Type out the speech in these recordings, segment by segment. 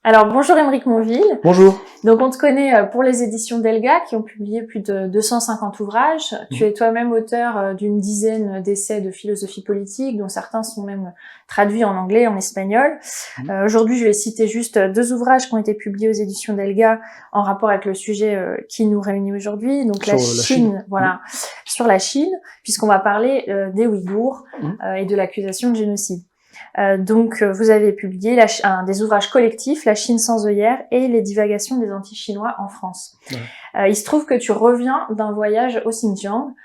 Alors, bonjour Aymeric Monville. Bonjour. Donc, on te connaît pour les éditions Delga qui ont publié plus de 250 ouvrages. Tu es toi-même auteur d'une dizaine d'essais de philosophie politique, dont certains sont même traduits en anglais, en espagnol. Aujourd'hui, je vais citer juste deux ouvrages qui ont été publiés aux éditions Delga en rapport avec le sujet qui nous réunit aujourd'hui. Donc, Sur la Chine, voilà, sur la Chine, puisqu'on va parler des Ouïghours et de l'accusation de génocide. Donc, vous avez publié des ouvrages collectifs, La Chine sans œillères et Les divagations des anti-chinois en France. Il se trouve que tu reviens d'un voyage au Xinjiang.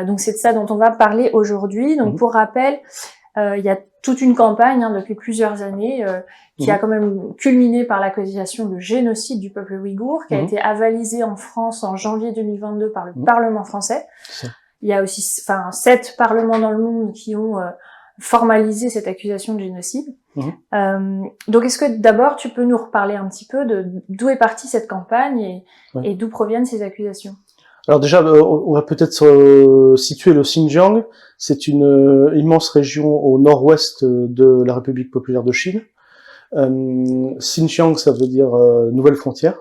Donc, c'est de ça dont on va parler aujourd'hui. Donc, pour rappel, il y a toute une campagne depuis plusieurs années qui a quand même culminé par l'accusation de génocide du peuple ouïghour, qui a été avalisée en France en janvier 2022 par le Parlement français. Il y a aussi 7 parlements dans le monde qui ont formaliser cette accusation de génocide. Donc, est-ce que d'abord tu peux nous reparler un petit peu d'où est partie cette campagne et d'où proviennent ces accusations? Alors déjà, on va peut-être situer le Xinjiang. C'est une immense région au nord-ouest de la République populaire de Chine. Xinjiang, ça veut dire nouvelle frontière.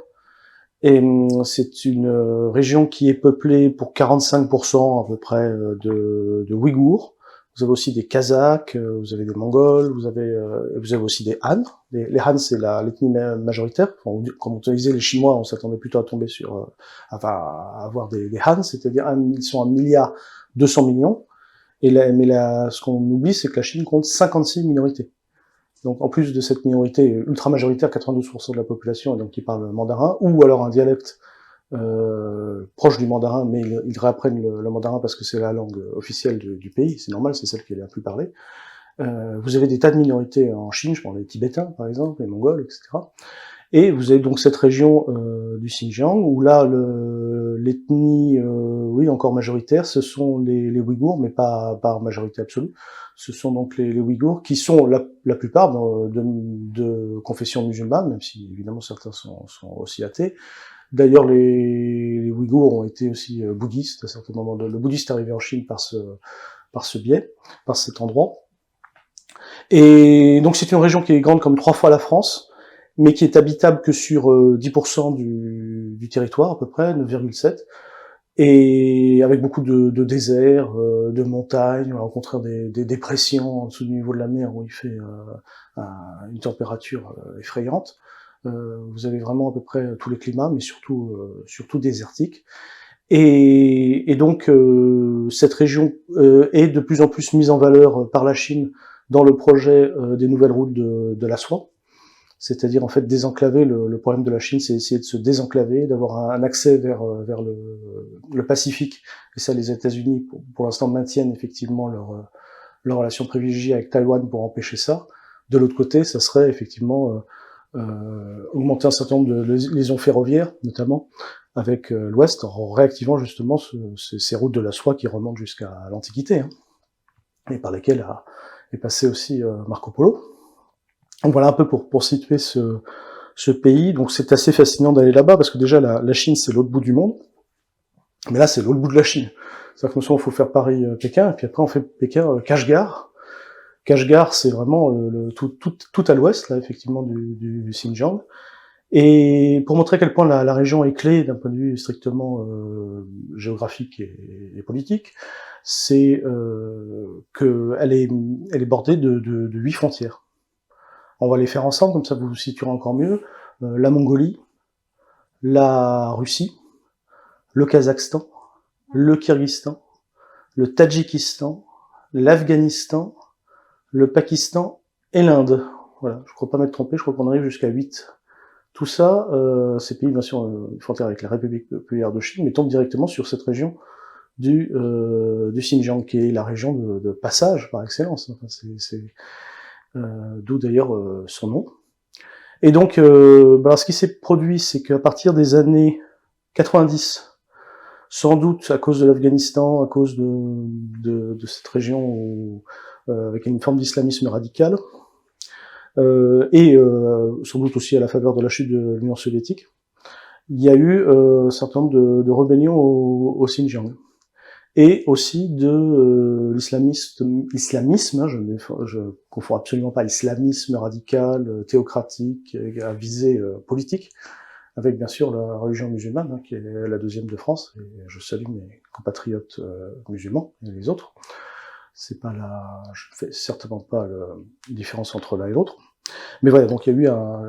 Et c'est une région qui est peuplée pour 45% à peu près de Ouïghours. Vous avez aussi des Kazakhs, vous avez des Mongols, vous avez aussi des Han. Les Han, c'est l'ethnie majoritaire. Enfin, quand on utilisait les Chinois, on s'attendait plutôt à tomber sur, à avoir des Han, c'est-à-dire ils sont 1,2 milliard. Et ce qu'on oublie, c'est que la Chine compte 56 minorités. Donc, en plus de cette minorité ultra majoritaire, 92% de la population, et donc qui parle mandarin, ou alors un dialecte proche du mandarin, mais ils réapprennent le mandarin parce que c'est la langue officielle du pays, c'est normal, c'est celle qui est la plus parlée. Vous avez des tas de minorités en Chine, je pense les Tibétains par exemple, les Mongols, etc. Et vous avez donc cette région du Xinjiang, où là, l'ethnie, oui, encore majoritaire, ce sont les Ouïghours, mais pas par majorité absolue. Ce sont donc les Ouïghours, qui sont la plupart de confession musulmane, même si évidemment certains sont aussi athées. D'ailleurs, les Ouïghours ont été aussi bouddhistes à certains moments. Le bouddhiste est arrivé en Chine par ce biais, par cet endroit. Et donc c'est une région qui est grande comme 3 fois la France, mais qui est habitable que sur 10% du territoire à peu près, 9,7, et avec beaucoup de déserts, de montagnes. On va rencontrer des dépressions en dessous du niveau de la mer où il fait une température effrayante. Vous avez vraiment à peu près tous les climats, mais surtout désertiques. Et donc cette région est de plus en plus mise en valeur par la Chine dans le projet des nouvelles routes de la soie. C'est-à-dire en fait désenclaver. Le problème de la Chine, c'est essayer de se désenclaver, d'avoir un accès vers le Pacifique. Et ça, les États-Unis, pour l'instant, maintiennent effectivement leur relation privilégiée avec Taïwan pour empêcher ça. De l'autre côté, ça serait effectivement augmenter un certain nombre de liaisons ferroviaires, notamment avec l'Ouest, en réactivant justement ces routes de la soie qui remontent jusqu'à l'Antiquité, et par lesquelles est passé aussi Marco Polo. Donc voilà un peu pour situer ce pays. Donc c'est assez fascinant d'aller là-bas, parce que déjà la Chine, c'est l'autre bout du monde, mais là c'est l'autre bout de la Chine. C'est-à-dire que nous, il faut faire Paris-Pékin, et puis après on fait Pékin-Kashgar. Kashgar, c'est vraiment tout à l'ouest, là, effectivement, du Xinjiang. Et pour montrer à quel point la région est clé d'un point de vue strictement géographique et politique, c'est qu'elle est bordée de 8 frontières. On va les faire ensemble, comme ça vous vous situerez encore mieux. La Mongolie, la Russie, le Kazakhstan, le Kyrgyzstan, le Tadjikistan, l'Afghanistan, le Pakistan et l'Inde. Voilà, je crois pas m'être trompé, je crois qu'on arrive jusqu'à 8. Tout ça, ces pays, bien sûr, une frontière avec la République populaire de Chine, mais tombent directement sur cette région du Xinjiang, qui est la région de passage par excellence. Enfin, d'où d'ailleurs son nom. Et donc, ce qui s'est produit, c'est qu'à partir des années 90, sans doute à cause de l'Afghanistan, à cause de cette région où, avec une forme d'islamisme radical, et sans doute aussi à la faveur de la chute de l'Union soviétique, il y a eu un certain nombre de rébellions au Xinjiang. et aussi de l'islamisme, hein, je confonds absolument pas l'islamisme radical, théocratique, à visée politique, avec bien sûr la religion musulmane, hein, qui est la deuxième de France, et je salue mes compatriotes musulmans et les autres. Je ne fais certainement pas la différence entre l'un et l'autre. Mais voilà, donc il y a eu un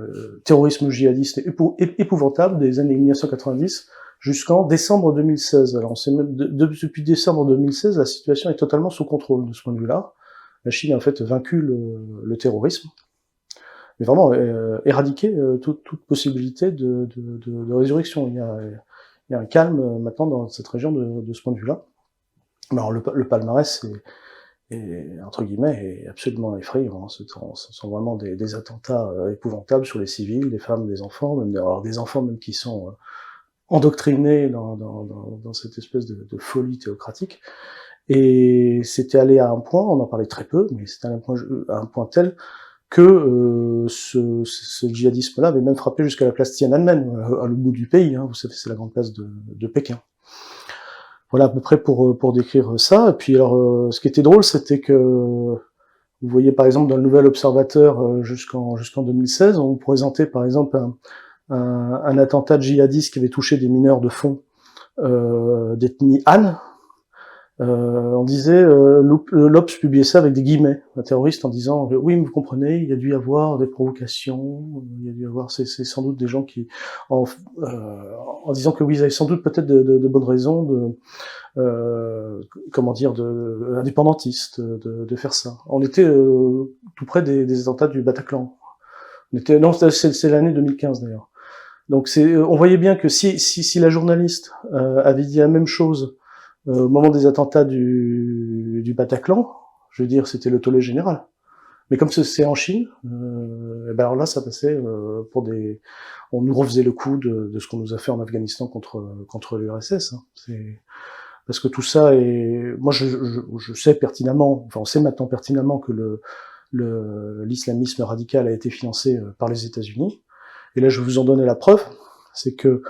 terrorisme djihadiste épouvantable des années 1990 jusqu'en décembre 2016. Alors on sait même, depuis décembre 2016, la situation est totalement sous contrôle de ce point de vue-là. La Chine a en fait vaincu le terrorisme, mais vraiment éradiqué toute possibilité de résurrection. Il y a un calme maintenant dans cette région de ce point de vue-là. Alors le palmarès est entre guillemets, est absolument effrayant. Hein. Ce sont vraiment des attentats épouvantables sur les civils, des femmes, des enfants, alors des enfants même qui sont endoctrinés dans cette espèce de folie théocratique. Et c'était allé à un point, on en parlait très peu, mais c'était à un point tel que ce djihadisme-là avait même frappé jusqu'à la place Tiananmen, à l'autre bout du pays. Hein. Vous savez, c'est la grande place de Pékin. Voilà à peu près pour décrire ça. Et puis alors, ce qui était drôle, c'était que vous voyez par exemple dans le Nouvel Observateur jusqu'en 2016, on vous présentait par exemple un attentat djihadiste qui avait touché des mineurs de fond d'ethnie Han. On disait, l'Obs publiait ça avec des guillemets, un terroriste en disant oui, mais vous comprenez, il y a dû y avoir des provocations, il y a dû y avoir, c'est sans doute des gens qui, en disant que oui, ils avaient sans doute peut-être de bonnes raisons comment dire, indépendantistes de faire ça. On était tout près des attentats du Bataclan. C'est l'année 2015 d'ailleurs. Donc on voyait bien que si la journaliste avait dit la même chose au moment des attentats du Bataclan, je veux dire, c'était le tollé général. Mais comme c'est en Chine, et ben alors là, ça passait pour on nous refaisait le coup de ce qu'on nous a fait en Afghanistan contre l'URSS. Hein. Parce que tout ça est... Moi, je sais pertinemment, enfin, on sait maintenant pertinemment que l'islamisme radical a été financé par les États-Unis. Et là, je vais vous en donner la preuve. C'est que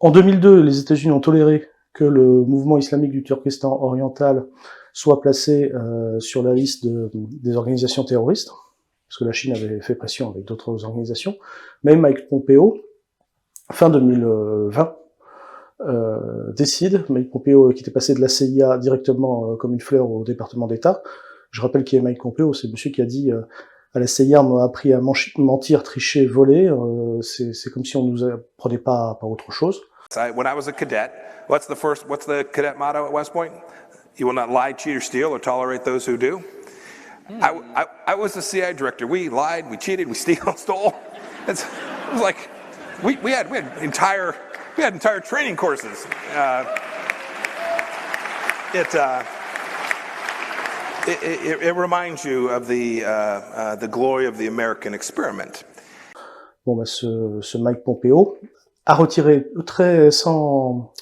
en 2002, les États-Unis ont toléré que le mouvement islamique du Turkestan oriental soit placé sur la liste des organisations terroristes, parce que la Chine avait fait pression avec d'autres organisations. Même Mike Pompeo, fin 2020, décide, Mike Pompeo qui était passé de la CIA directement comme une fleur au département d'État. Je rappelle qui est Mike Pompeo, c'est monsieur qui a dit à la CIA, on m'a appris à mentir, tricher, voler, c'est comme si on nous apprenait pas autre chose. When I was a cadet, what's the cadet motto at West Point? You will not lie, cheat, or steal, or tolerate those who do. I was the CIA director. We lied, we cheated, we stole. It was like we had entire training courses. It reminds you of the glory of the American experiment. Bon, bah, ce Mike Pompeo a retiré sans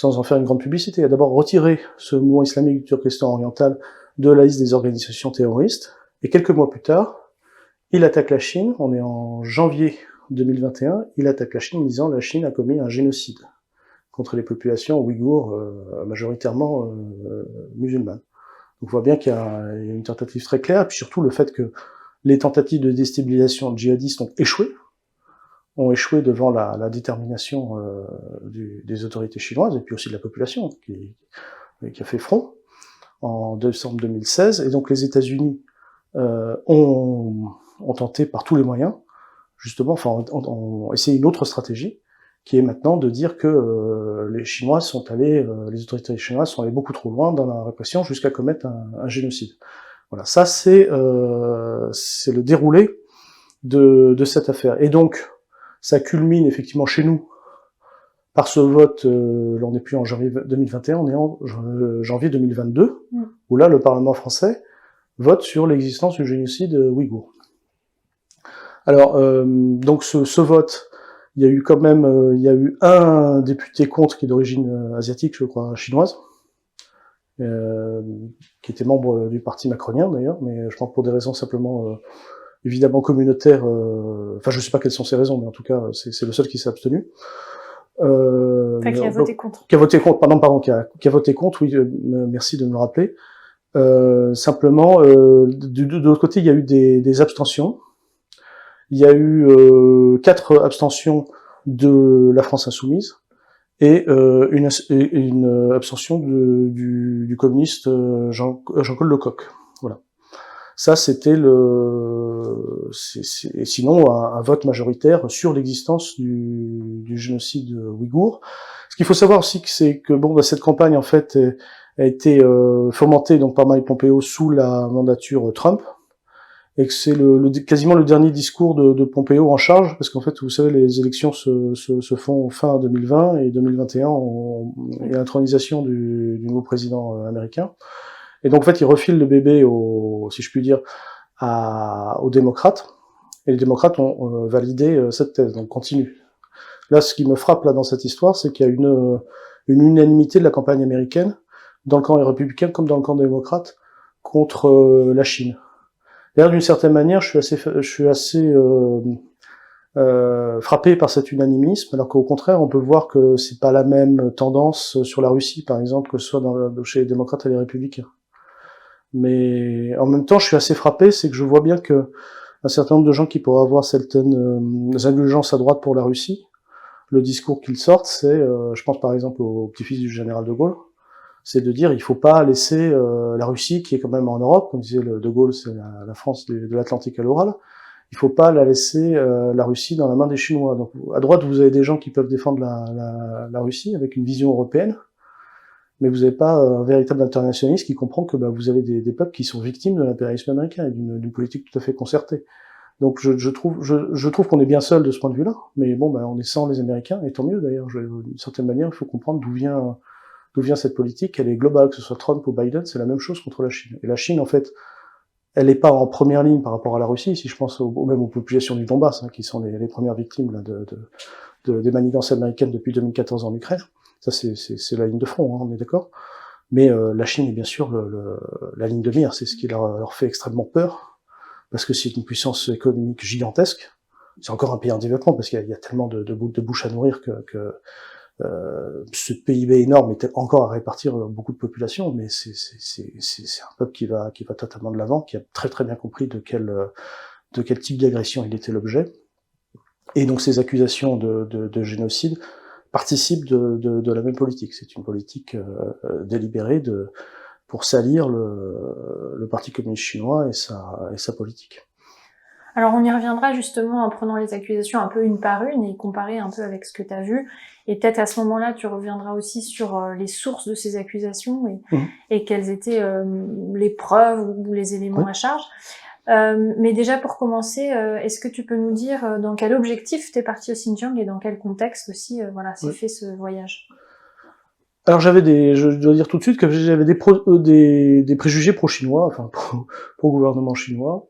en faire une grande publicité, a d'abord retiré ce mouvement islamique du Turkestan oriental de la liste des organisations terroristes, et quelques mois plus tard, il attaque la Chine, on est en janvier 2021, il attaque la Chine en disant la Chine a commis un génocide contre les populations ouïghours, majoritairement musulmanes. Donc on voit bien qu'il y a une tentative très claire, et puis surtout le fait que les tentatives de déstabilisation djihadiste ont échoué devant la détermination des autorités chinoises, et puis aussi de la population qui a fait front en décembre 2016, et donc les États-Unis ont tenté par tous les moyens, justement, enfin, ont essayé une autre stratégie, qui est maintenant de dire que les autorités chinoises sont allées beaucoup trop loin dans la répression jusqu'à commettre un génocide. Voilà, ça c'est le déroulé de cette affaire. Et donc, ça culmine effectivement chez nous par ce vote, là on n'est plus en janvier 2021, on est en janvier 2022, où là le Parlement français vote sur l'existence du génocide ouïghour. Alors, donc ce vote, il y a eu quand même, il y a eu un député contre qui est d'origine asiatique, je crois, chinoise, qui était membre du parti macronien d'ailleurs, mais je pense pour des raisons simplement évidemment communautaires, enfin je sais pas quelles sont ces raisons, mais en tout cas c'est le seul qui s'est abstenu. Enfin, qui a voté contre. Qui a voté contre, pardon, qui a voté contre, oui, merci de me le rappeler. Simplement, de l'autre côté, il y a eu des abstentions. Il y a eu 4 abstentions de la France insoumise et une abstention du communiste Jean-Claude Lecoq. Voilà. Ça, c'était sinon un vote majoritaire sur l'existence du génocide ouïghour. Ce qu'il faut savoir aussi, c'est que cette campagne en fait a été fomentée donc par Mike Pompeo sous la mandature Trump, et que c'est quasiment le dernier discours de Pompeo en charge, parce qu'en fait, vous savez, les élections se font fin 2020 et 2021, il y a l'intronisation du nouveau président américain. Et donc, en fait, il refile le bébé si je puis dire, aux démocrates. Et les démocrates ont validé cette thèse, donc continue. Là, ce qui me frappe là dans cette histoire, c'est qu'il y a une unanimité de la campagne américaine, dans le camp républicain comme dans le camp démocrate, contre la Chine. D'ailleurs, d'une certaine manière, je suis assez frappé par cet unanimisme, alors qu'au contraire, on peut voir que c'est pas la même tendance sur la Russie, par exemple, que ce soit chez les démocrates et les républicains. Mais en même temps, je suis assez frappé, c'est que je vois bien que un certain nombre de gens qui pourraient avoir certaines indulgences à droite pour la Russie, le discours qu'ils sortent, c'est, je pense par exemple au petit-fils du général de Gaulle, c'est de dire il faut pas laisser la Russie, qui est quand même en Europe, comme disait de Gaulle, c'est la France de l'Atlantique à l'Oural, il faut pas la laisser la Russie dans la main des Chinois. Donc à droite, vous avez des gens qui peuvent défendre la Russie avec une vision européenne, mais vous n'avez pas un véritable internationaliste qui comprend que vous avez des peuples qui sont victimes de l'impérialisme américain et d'une politique tout à fait concertée. Donc je trouve qu'on est bien seul de ce point de vue-là, mais on est sans les Américains, et tant mieux d'ailleurs. D'une certaine manière, il faut comprendre d'où vient cette politique. Elle est globale, que ce soit Trump ou Biden, c'est la même chose contre la Chine. Et la Chine, en fait, elle n'est pas en première ligne par rapport à la Russie, si je pense même aux populations du Donbass, qui sont les premières victimes là, des manigances américaines depuis 2014 en Ukraine. Ça, c'est la ligne de front, on est d'accord. Mais la Chine est bien sûr la ligne de mire, c'est ce qui leur fait extrêmement peur, parce que c'est une puissance économique gigantesque. C'est encore un pays en développement, parce qu'il y a tellement de bouches à nourrir que ce PIB énorme est encore à répartir beaucoup de population, mais c'est un peuple qui va totalement de l'avant, qui a très très bien compris de quel type d'agression il était l'objet. Et donc ces accusations de génocide participent de la même politique. C'est une politique délibérée pour salir le Parti communiste chinois et sa politique. Alors on y reviendra justement en prenant les accusations un peu une par une et comparer un peu avec ce que tu as vu. Et peut-être à ce moment-là, tu reviendras aussi sur les sources de ces accusations et quelles étaient les preuves ou les éléments à charge. Mais déjà pour commencer, est-ce que tu peux nous dire dans quel objectif t'es parti au Xinjiang et dans quel contexte aussi s'est fait ce voyage? Alors je dois dire tout de suite que j'avais des préjugés pro-chinois, enfin pro-gouvernement chinois,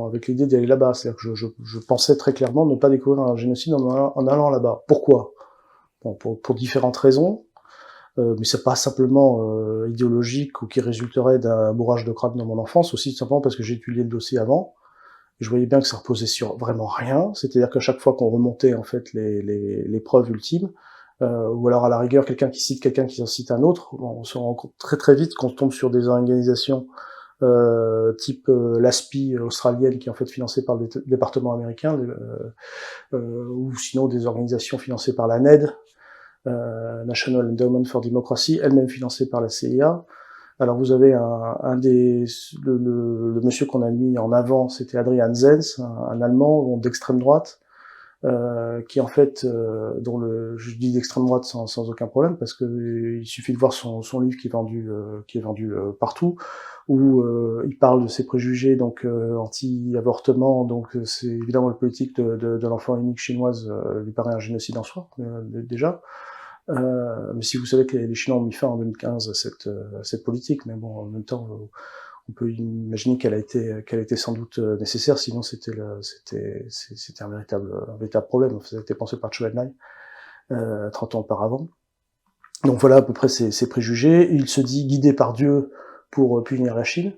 avec l'idée d'aller là-bas. C'est-à-dire que je pensais très clairement ne pas découvrir un génocide en allant là-bas. Pourquoi? Pour différentes raisons, mais c'est pas simplement idéologique ou qui résulterait d'un bourrage de crâne dans mon enfance, aussi simplement parce que j'ai étudié le dossier avant. Je voyais bien que ça reposait sur vraiment rien. C'est-à-dire qu'à chaque fois qu'on remontait en fait les preuves ultimes, ou alors à la rigueur quelqu'un qui en cite un autre, on se rend compte très très vite qu'on tombe sur des organisations type l'ASPI australienne, qui est en fait financée par le département américain, ou sinon des organisations financées par la NED, National Endowment for Democracy, elle-même financée par la CIA. Alors vous avez le monsieur qu'on a mis en avant, c'était Adrian Zenz, un Allemand d'extrême droite, qui en fait, je dis d'extrême droite sans aucun problème, parce que il suffit de voir son livre qui est vendu partout, où il parle de ses préjugés donc anti-avortement, donc c'est évidemment la politique de l'enfant unique chinoise lui paraît un génocide en soi déjà. Mais si vous savez que les Chinois ont mis fin en 2015 à cette politique, mais bon, en même temps, on peut imaginer qu'elle a été sans doute nécessaire, sinon c'était un véritable problème. Ça a été pensé par Zhou Enlai 30 ans auparavant. Donc voilà à peu près ses préjugés. Il se dit guidé par Dieu pour punir la Chine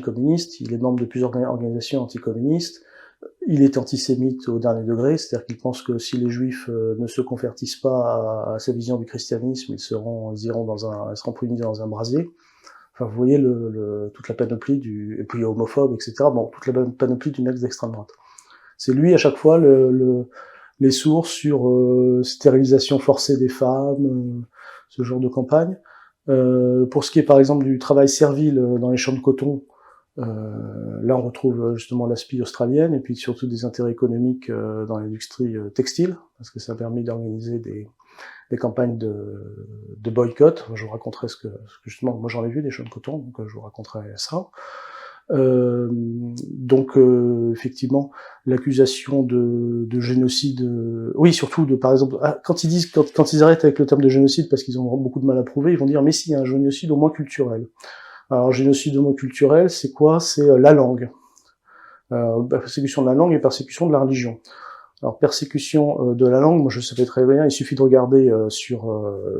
communiste. Il est membre de plusieurs organisations anticommunistes. Il est antisémite au dernier degré, c'est-à-dire qu'il pense que si les Juifs ne se convertissent pas à sa vision du christianisme, ils seront punis dans un brasier. Enfin, vous voyez toute la panoplie et puis homophobe, etc. Bon, toute la panoplie du mec d'extrême droite. C'est lui à chaque fois les sources sur stérilisation forcée des femmes, ce genre de campagne. Pour ce qui est par exemple du travail servile dans les champs de coton, là on retrouve justement la spie australienne et puis surtout des intérêts économiques dans l'industrie textile, parce que ça a permis d'organiser des campagnes de boycott. Je vous raconterai ce que justement, moi j'en ai vu des champs de coton, donc je vous raconterai ça. Donc effectivement, l'accusation de génocide, oui, surtout par exemple, quand ils arrêtent avec le terme de génocide parce qu'ils ont beaucoup de mal à prouver, ils vont dire mais si, il y a un génocide au moins culturel. Alors génocide au moins culturel, c'est quoi? C'est la langue, persécution de la langue et persécution de la religion. Alors persécution de la langue, moi je savais très bien, il suffit de regarder sur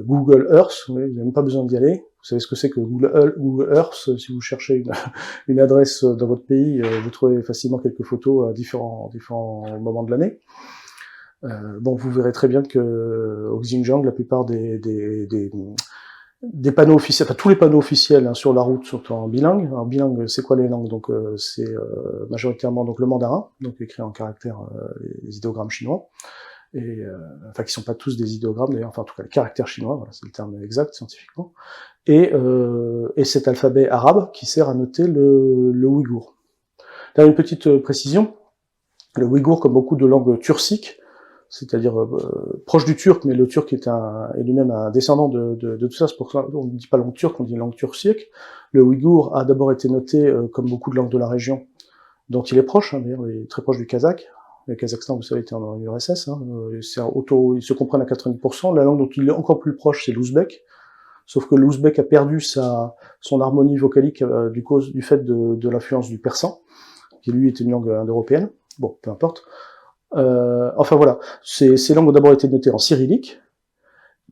Google Earth, vous n'avez même pas besoin d'y aller. Vous savez ce que c'est que Google Earth, si vous cherchez une adresse dans votre pays, vous trouvez facilement quelques photos à différents moments de l'année. Bon, vous verrez très bien que au Xinjiang, la plupart des panneaux officiels, enfin tous les panneaux officiels sur la route sont en bilingue. Alors bilingue, c'est quoi les langues? Donc c'est majoritairement donc le mandarin, donc écrit en caractères les idéogrammes chinois, et enfin qui sont pas tous des idéogrammes d'ailleurs, enfin en tout cas les caractères chinois, voilà, c'est le terme exact scientifiquement, et cet alphabet arabe qui sert à noter le ouïghour. Là une petite précision, le ouïghour, comme beaucoup de langues turciques, c'est-à-dire proche du turc, mais le turc est lui-même un descendant de tout ça, c'est pour ça qu'on ne dit pas langue turque, on dit langue turcique. Le ouïghour a d'abord été noté comme beaucoup de langues de la région, dont il est proche, d'ailleurs il est très proche du kazakh. Le Kazakhstan, vous savez, était en URSS, il se comprennent à 90%. La langue dont il est encore plus proche, c'est l'ouzbek, sauf que l'ouzbek a perdu son harmonie vocalique du fait de l'influence du persan, qui lui était une langue indo-européenne. Bon, peu importe. Enfin voilà, ces langues ont d'abord été notées en cyrillique,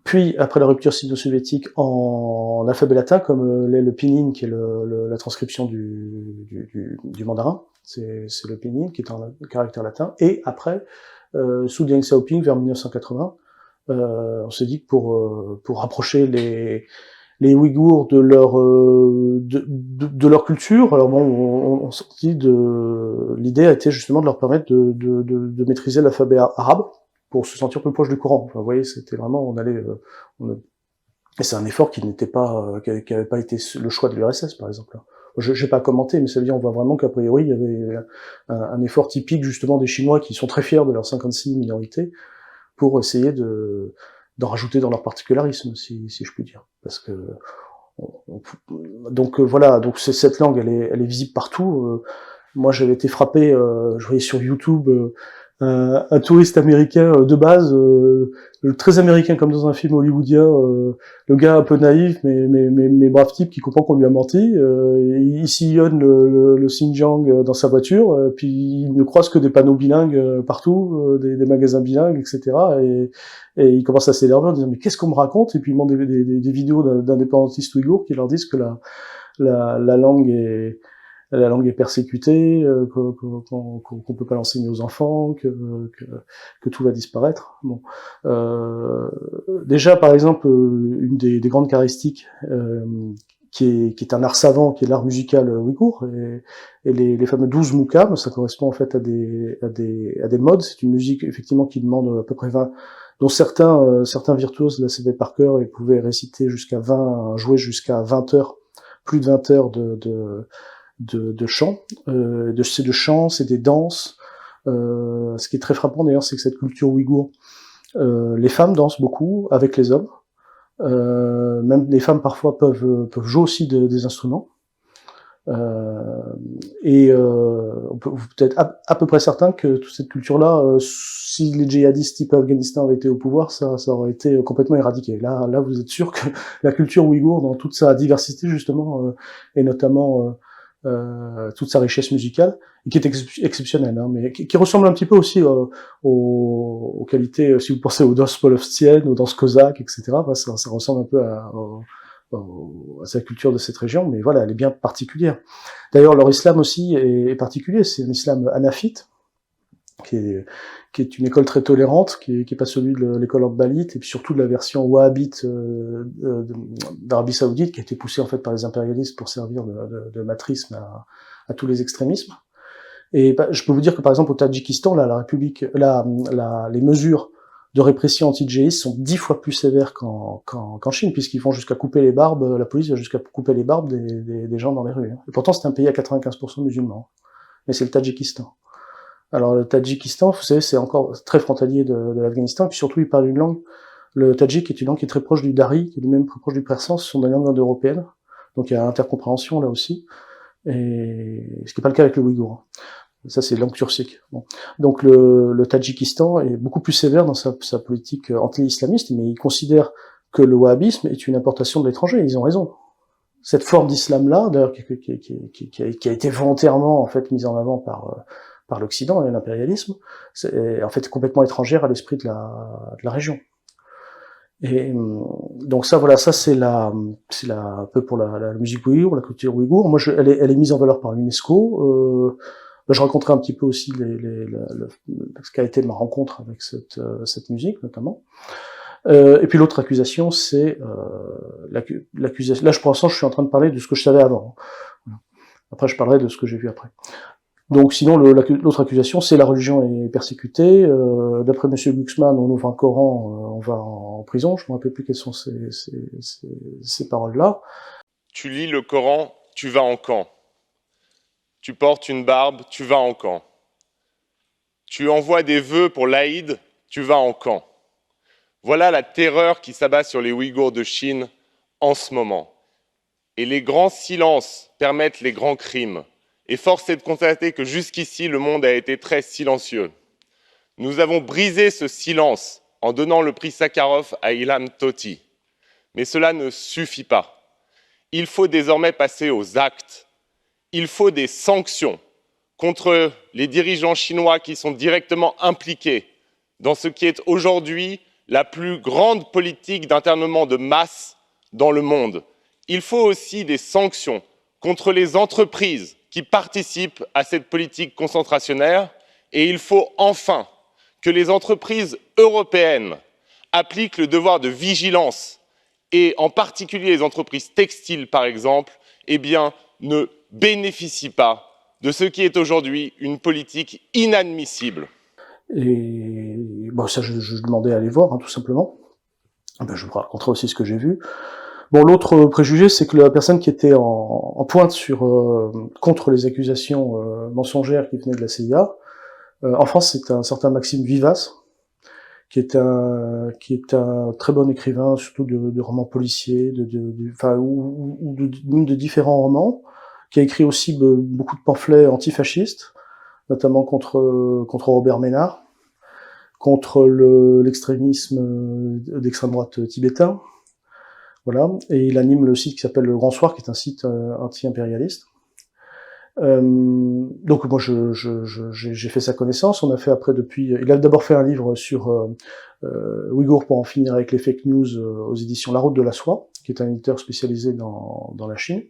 puis après la rupture sino-soviétique en alphabet latin, comme l'est le pinyin, qui est la transcription du mandarin, c'est le pinyin qui est en caractère latin, et après, sous Deng Xiaoping vers 1980, on s'est dit que pour rapprocher les Ouïghours de leur culture, alors bon, on s'est dit l'idée a été justement de leur permettre de maîtriser l'alphabet arabe pour se sentir plus proche du Coran. Enfin, vous voyez, c'était vraiment, et c'est un effort qui n'avait pas été le choix de l'URSS, par exemple. Je n'ai pas commenté, mais ça veut dire on voit vraiment qu'a priori il y avait un effort typique justement des Chinois qui sont très fiers de leurs 56 minorités pour essayer d'en rajouter dans leur particularisme, si je puis dire. Parce que donc voilà, donc cette langue, elle est visible partout. Moi, j'avais été frappé, je voyais sur YouTube un touriste américain de base, très américain comme dans un film hollywoodien, le gars un peu naïf mais brave type qui comprend qu'on lui a menti, il sillonne le Xinjiang dans sa voiture, puis il ne croise que des panneaux bilingues partout, des magasins bilingues, etc. Et il commence à s'énerver en disant mais qu'est-ce qu'on me raconte? Et puis il montre des vidéos d'indépendantistes ouïghours qui leur disent que la langue est persécutée, qu'on peut pas l'enseigner aux enfants, que tout va disparaître. Bon, déjà par exemple, une des grandes caractéristiques qui est un art savant, qui est l'art musical ouïghour, et les fameux 12 mukam, ça correspond en fait à des modes. C'est une musique effectivement qui demande à peu près 20, dont certains virtuoses la savaient par cœur et pouvaient réciter jouer jusqu'à 20 heures, plus de 20 heures de chant, c'est de chant, c'est des danses. Ce qui est très frappant d'ailleurs, c'est que cette culture ouïghour, les femmes dansent beaucoup avec les hommes. Même les femmes parfois peuvent jouer aussi des instruments. Et on peut être à peu près certain que toute cette culture-là, si les djihadistes type Afghanistan avaient été au pouvoir, ça aurait été complètement éradiqué. Là, vous êtes sûr que la culture ouïghour, dans toute sa diversité justement, et notamment toute sa richesse musicale, et qui est exceptionnelle, hein, mais qui ressemble un petit peu aussi aux qualités, si vous pensez aux danses polovstiennes, aux danses cosaques, etc. Ça ressemble un peu à sa culture de cette région, mais voilà, elle est bien particulière. D'ailleurs, leur islam aussi est particulier, c'est un islam hanafite, qui est une école très tolérante, qui est pas celui de l'école Akbalite, et puis surtout de la version wahhabite d'Arabie Saoudite, qui a été poussée en fait par les impérialistes pour servir de matrisme à tous les extrémismes. Et je peux vous dire que par exemple au Tadjikistan, là, les mesures de répression anti-djihadistes sont 10 fois plus sévères qu'en Chine, puisqu'ils vont jusqu'à couper les barbes, la police va jusqu'à couper les barbes des gens dans les rues. Et pourtant c'est un pays à 95% musulmans, mais c'est le Tadjikistan. Alors le Tadjikistan, vous savez, c'est encore très frontalier de l'Afghanistan, et puis surtout il parle une langue, le Tadjik est une langue qui est très proche du Dari, qui est lui-même très proche du persan, ce sont des langues indo-européennes, donc il y a intercompréhension là aussi, et ce qui n'est pas le cas avec le ouïghour. Ça c'est langue turcique. Bon. Donc le Tadjikistan est beaucoup plus sévère dans sa politique anti-islamiste, mais il considère que le wahhabisme est une importation de l'étranger, ils ont raison. Cette forme d'islam-là, d'ailleurs, qui a été volontairement en fait mise en avant par l'Occident et l'impérialisme, c'est en fait complètement étrangère à l'esprit de la région. Et donc ça, voilà, ça c'est un peu pour la musique ouïghour, la culture ouïghour. Moi, elle est mise en valeur par l'UNESCO. Je raconterai un petit peu aussi ce qu'a été ma rencontre avec cette musique, notamment. Et puis l'autre accusation, c'est l'accusation. Là, pour l'instant, je suis en train de parler de ce que je savais avant. Après, je parlerai de ce que j'ai vu après. Donc, sinon, l'autre accusation, c'est la religion est persécutée. D'après Monsieur Glucksmann, on ouvre un Coran, on va en prison. Je ne me rappelle plus quelles sont ces paroles-là. Tu lis le Coran, tu vas en camp. Tu portes une barbe, tu vas en camp. Tu envoies des vœux pour l'Aïd, tu vas en camp. Voilà la terreur qui s'abat sur les Ouïghours de Chine en ce moment. Et les grands silences permettent les grands crimes. Et force est de constater que jusqu'ici, le monde a été très silencieux. Nous avons brisé ce silence en donnant le prix Sakharov à Ilham Tohti. Mais cela ne suffit pas. Il faut désormais passer aux actes. Il faut des sanctions contre les dirigeants chinois qui sont directement impliqués dans ce qui est aujourd'hui la plus grande politique d'internement de masse dans le monde. Il faut aussi des sanctions contre les entreprises qui participent à cette politique concentrationnaire et il faut enfin que les entreprises européennes appliquent le devoir de vigilance et en particulier les entreprises textiles par exemple, eh bien, ne bénéficient pas de ce qui est aujourd'hui une politique inadmissible. Et bon, ça, je demandais à aller voir, hein, tout simplement. Je vous raconterai aussi ce que j'ai vu. Bon, l'autre préjugé, c'est que la personne qui était en pointe contre les accusations mensongères qui venaient de la CIA, en France, c'est un certain Maxime Vivace, qui est un très bon écrivain, surtout de romans policiers, de différents romans, qui a écrit aussi beaucoup de pamphlets antifascistes, notamment contre Robert Ménard, contre l'extrémisme d'extrême droite tibétain. Voilà, et il anime le site qui s'appelle Le Grand Soir, qui est un site anti-impérialiste. Donc moi j'ai fait sa connaissance. On a fait après il a d'abord fait un livre sur Ouïghours pour en finir avec les fake news aux éditions La Route de la Soie, qui est un éditeur spécialisé dans la Chine.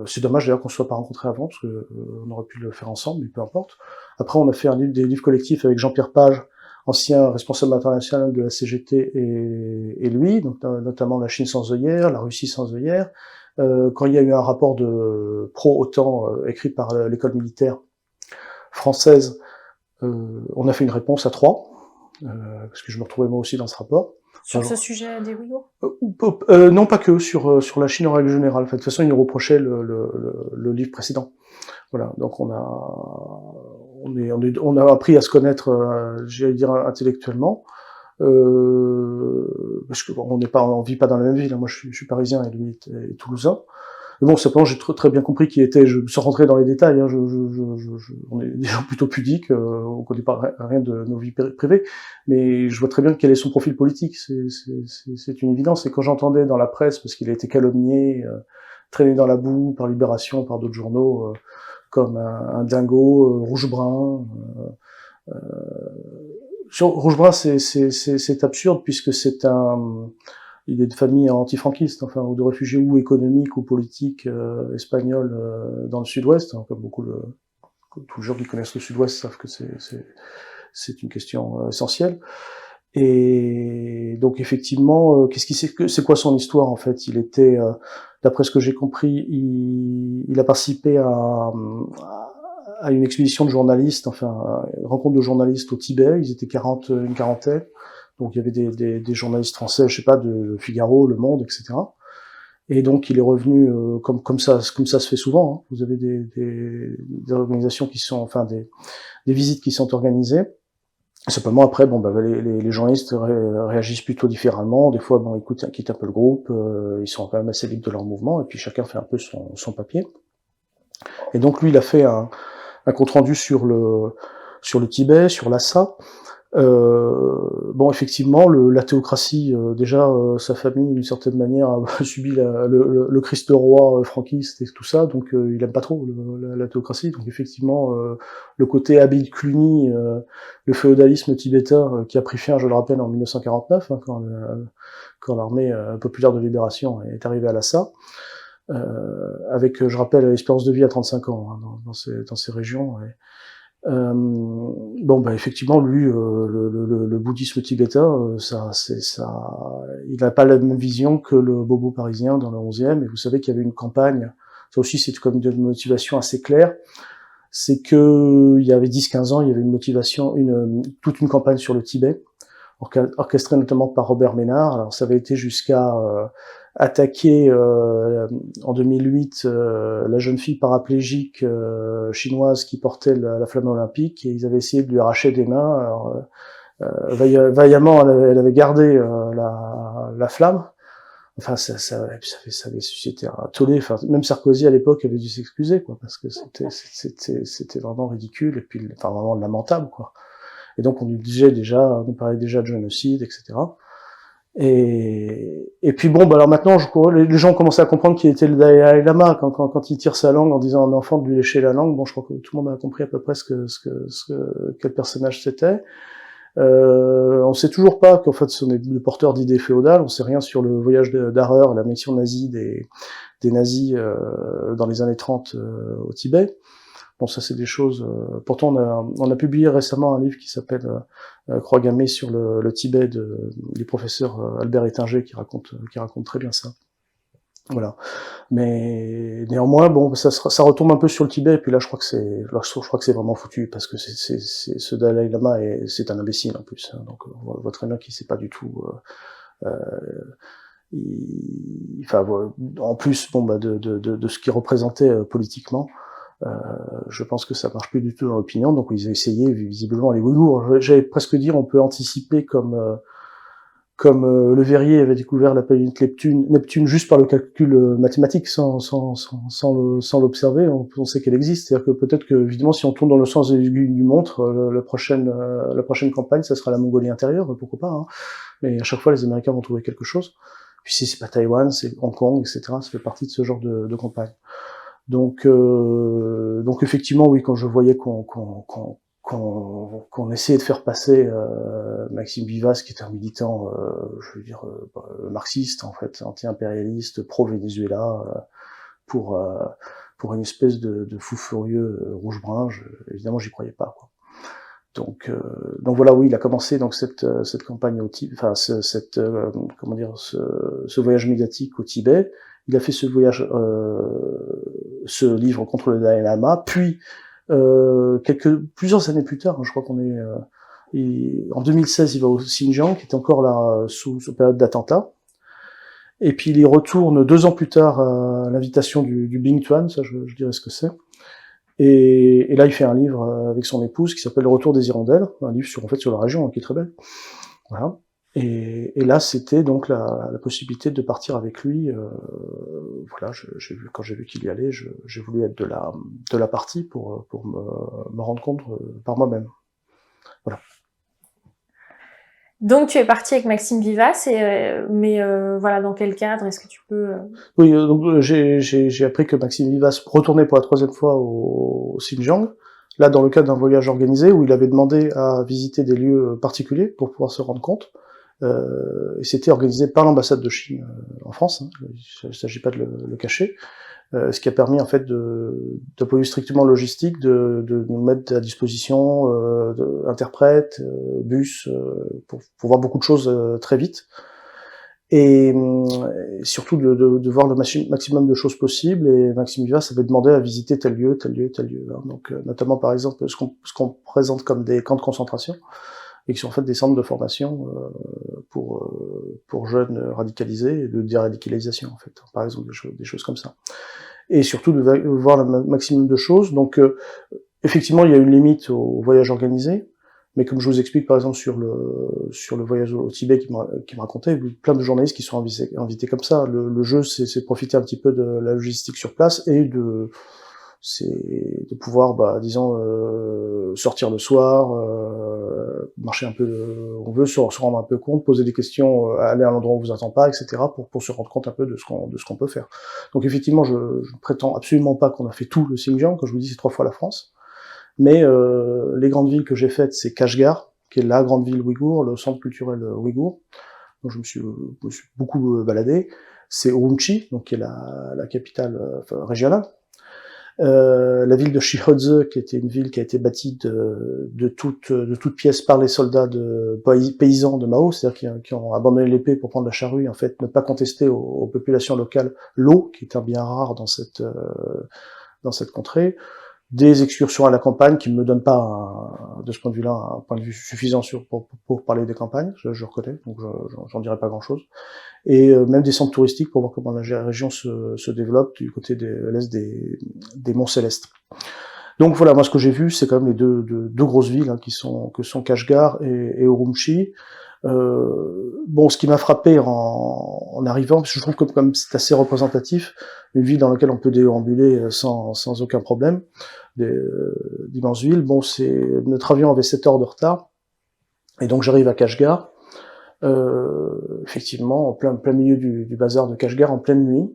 C'est dommage d'ailleurs qu'on ne soit pas rencontrés avant, parce que on aurait pu le faire ensemble, mais peu importe. Après on a fait des livres collectifs avec Jean-Pierre Page, ancien responsable international de la CGT et lui, donc notamment La Chine sans œillère, La Russie sans œillère. Quand il y a eu un rapport de pro-OTAN écrit par l'école militaire française, on a fait une réponse à 3, parce que je me retrouvais moi aussi dans ce rapport. Sur ce sujet des Ouïghours Non, pas que, sur la Chine en règle générale. En fait, de toute façon, ils nous reprochaient le livre précédent. Voilà, donc on a appris à se connaître, j'allais dire intellectuellement, parce que on vit pas dans la même ville. Hein. Moi, je suis parisien et lui est toulousain. Mais bon, simplement, j'ai très bien compris qu'il était, sans rentrer dans les détails, hein, on est des gens plutôt pudiques, on connaît pas rien de nos vies privées, mais je vois très bien quel est son profil politique, c'est une évidence. Et quand j'entendais dans la presse, parce qu'il a été calomnié, traîné dans la boue par Libération, par d'autres journaux, comme un dingo, rouge-brun. Sur rouge-brun, c'est absurde, puisque il est de famille antifranquiste, enfin, ou de réfugiés ou économiques ou politiques espagnols dans le sud-ouest, hein, comme beaucoup tous les gens qui connaissent le Sud-Ouest savent que c'est une question essentielle. Et donc effectivement, c'est quoi son histoire en fait? Il était, d'après ce que j'ai compris, il a participé à une expédition de journalistes, enfin une rencontre de journalistes au Tibet. Ils étaient une quarantaine. Donc il y avait des journalistes français, je sais pas, de Figaro, Le Monde, etc. Et donc il est revenu comme ça se fait souvent. Hein. Vous avez des organisations qui sont, enfin des visites qui sont organisées. Simplement après, bon, les journalistes réagissent plutôt différemment. Des fois, bon, ils quittent un peu le groupe, ils sont quand même assez libres de leur mouvement, et puis chacun fait un peu son papier. Et donc lui, il a fait un compte rendu sur le Tibet, sur Lhasa. Bon, effectivement, la théocratie, déjà, sa famille, d'une certaine manière, a subi le Christ roi franquiste et tout ça, donc il aime pas trop la théocratie. Donc effectivement, le côté Abid Cluny, le féodalisme tibétain, qui a pris fin, je le rappelle, en 1949, hein, quand l'armée populaire de libération est arrivée à Lhasa, avec, je rappelle, l'espérance de vie à 35 ans hein, dans ces régions. Bon, effectivement, lui, le bouddhisme tibétain, il n'a pas la même vision que le bobo parisien dans le 11e, et vous savez qu'il y avait une campagne, ça aussi c'est comme une motivation assez claire, c'est que, il y avait 10-15 ans, il y avait une motivation, toute une campagne sur le Tibet, orchestrée notamment par Robert Ménard. Alors ça avait été jusqu'à attaquer en 2008 la jeune fille paraplégique chinoise qui portait la flamme olympique, et ils avaient essayé de lui arracher des mains. Alors, vaillamment, elle avait gardé la flamme. Enfin, ça avait suscité un tollé. Enfin, même Sarkozy à l'époque avait dû s'excuser, quoi, parce que c'était vraiment ridicule et puis, enfin, vraiment lamentable, quoi. Et donc on nous parlait déjà de génocide, etc. Et puis bon, alors maintenant, les gens ont commencé à comprendre qui était le Dalai Lama quand il tire sa langue en disant à un enfant de lui lécher la langue. Bon, je crois que tout le monde a compris à peu près quel personnage c'était. On sait toujours pas qu'en fait ce sont des porteurs d'idées féodales. On sait rien sur le voyage d'Harrer, la mission nazie des nazis dans les années 30 au Tibet. Bon, ça c'est des choses. Pourtant, on a publié récemment un livre qui s'appelle Croix gammée sur le Tibet du professeur Albert Ettinger qui raconte très bien ça. Voilà. Mais néanmoins, bon, ça retombe un peu sur le Tibet. Et puis là, je crois que c'est vraiment foutu parce que ce Dalai Lama c'est un imbécile en plus. Hein, donc, on voit très bien qu'il sait pas du tout. Enfin, en plus, bon, de ce qu'il représentait politiquement. Je pense que ça marche plus du tout dans l'opinion, donc ils ont essayé visiblement les Ouïghours. J'allais presque dire, on peut anticiper comme Le Verrier avait découvert la planète Neptune juste par le calcul mathématique, sans l'observer, on sait qu'elle existe. C'est-à-dire que peut-être que, évidemment, si on tourne dans le sens des aiguilles du montre, la prochaine campagne, ça sera la Mongolie intérieure, pourquoi pas, hein. Mais à chaque fois, les Américains vont trouver quelque chose. Puis si c'est pas Taïwan, c'est Hong Kong, etc., ça fait partie de ce genre de campagne. Donc effectivement, oui, quand je voyais qu'on essayait de faire passer Maxime Vivas, qui est un militant, je veux dire, marxiste en fait, anti-impérialiste, pro-Venezuela, pour une espèce de fou furieux rouge-brun, évidemment, j'y croyais pas, quoi. Donc voilà, oui, il a commencé donc cette campagne au Tibet, enfin comment dire, ce voyage médiatique au Tibet. Il a fait ce voyage, ce livre contre le Dalai Lama, puis plusieurs années plus tard, hein, je crois qu'on est en 2016, il va au Xinjiang, qui était encore là sous période d'attentat, et puis il y retourne 2 ans plus tard à l'invitation du Bing Tuan, ça je dirais ce que c'est, et là il fait un livre avec son épouse qui s'appelle Le Retour des Hirondelles, un livre sur la région, hein, qui est très belle, voilà. Et là, c'était donc la possibilité de partir avec lui. Voilà, quand j'ai vu qu'il y allait, j'ai voulu être de la partie pour me rendre compte par moi-même. Voilà. Donc tu es parti avec Maxime Vivas, mais voilà, dans quel cadre? Est-ce que tu peux... Oui, donc j'ai appris que Maxime Vivas retournait pour la 3e fois au Xinjiang, là dans le cadre d'un voyage organisé où il avait demandé à visiter des lieux particuliers pour pouvoir se rendre compte. Et c'était organisé par l'ambassade de Chine en France, hein, il ne s'agit pas de le cacher, ce qui a permis en fait d'un point de vue strictement logistique de nous mettre à disposition interprètes, bus, pour voir beaucoup de choses très vite. Et surtout de voir le maximum de choses possibles. Et Maxime Vivas avait demandé à visiter tel lieu, tel lieu, tel lieu. Hein. Donc, notamment par exemple ce qu'on présente comme des camps de concentration, et qui sont en fait des centres de formation pour jeunes radicalisés et de déradicalisation en fait. Par exemple des choses comme ça. Et surtout de voir le maximum de choses. Donc, effectivement, il y a une limite au voyage organisé. Mais comme je vous explique, par exemple, sur le voyage au Tibet qui me racontait, plein de journalistes qui sont invités comme ça. Le jeu, c'est profiter un petit peu de la logistique sur place et de pouvoir, disons, sortir le soir, marcher un peu, on veut se rendre un peu compte, poser des questions, aller à l'endroit où on vous attend pas, etc., pour se rendre compte un peu de ce qu'on peut faire. Donc effectivement, je ne prétends absolument pas qu'on a fait tout le Xinjiang, comme je vous dis, c'est 3 fois la France. Mais les grandes villes que j'ai faites, c'est Kashgar, qui est la grande ville ouïghour, le centre culturel ouïghour. Donc je me suis beaucoup baladé. C'est Urumqi, donc qui est la capitale régionale. La ville de Shihodze, qui était une ville qui a été bâtie de toutes pièces par les soldats paysans de Mao, c'est-à-dire qui ont abandonné l'épée pour prendre la charrue, en fait, ne pas contester aux populations locales l'eau, qui est un bien rare dans cette contrée. Des excursions à la campagne qui me donnent pas, de ce point de vue-là, un point de vue suffisant pour parler des campagnes, je reconnais, donc j'en dirai pas grand-chose. Et même des centres touristiques pour voir comment la région se développe du côté de l'est des Monts Célestes. Donc voilà, moi ce que j'ai vu, c'est quand même les deux grosses villes hein, que sont Kashgar et Urumqi. Bon, ce qui m'a frappé en arrivant, parce que je trouve que comme c'est assez représentatif, une ville dans laquelle on peut déambuler sans aucun problème, d'immenses villes. Bon, notre avion avait 7 heures de retard, et donc j'arrive à Kashgar, effectivement, en plein milieu du bazar de Kashgar, en pleine nuit,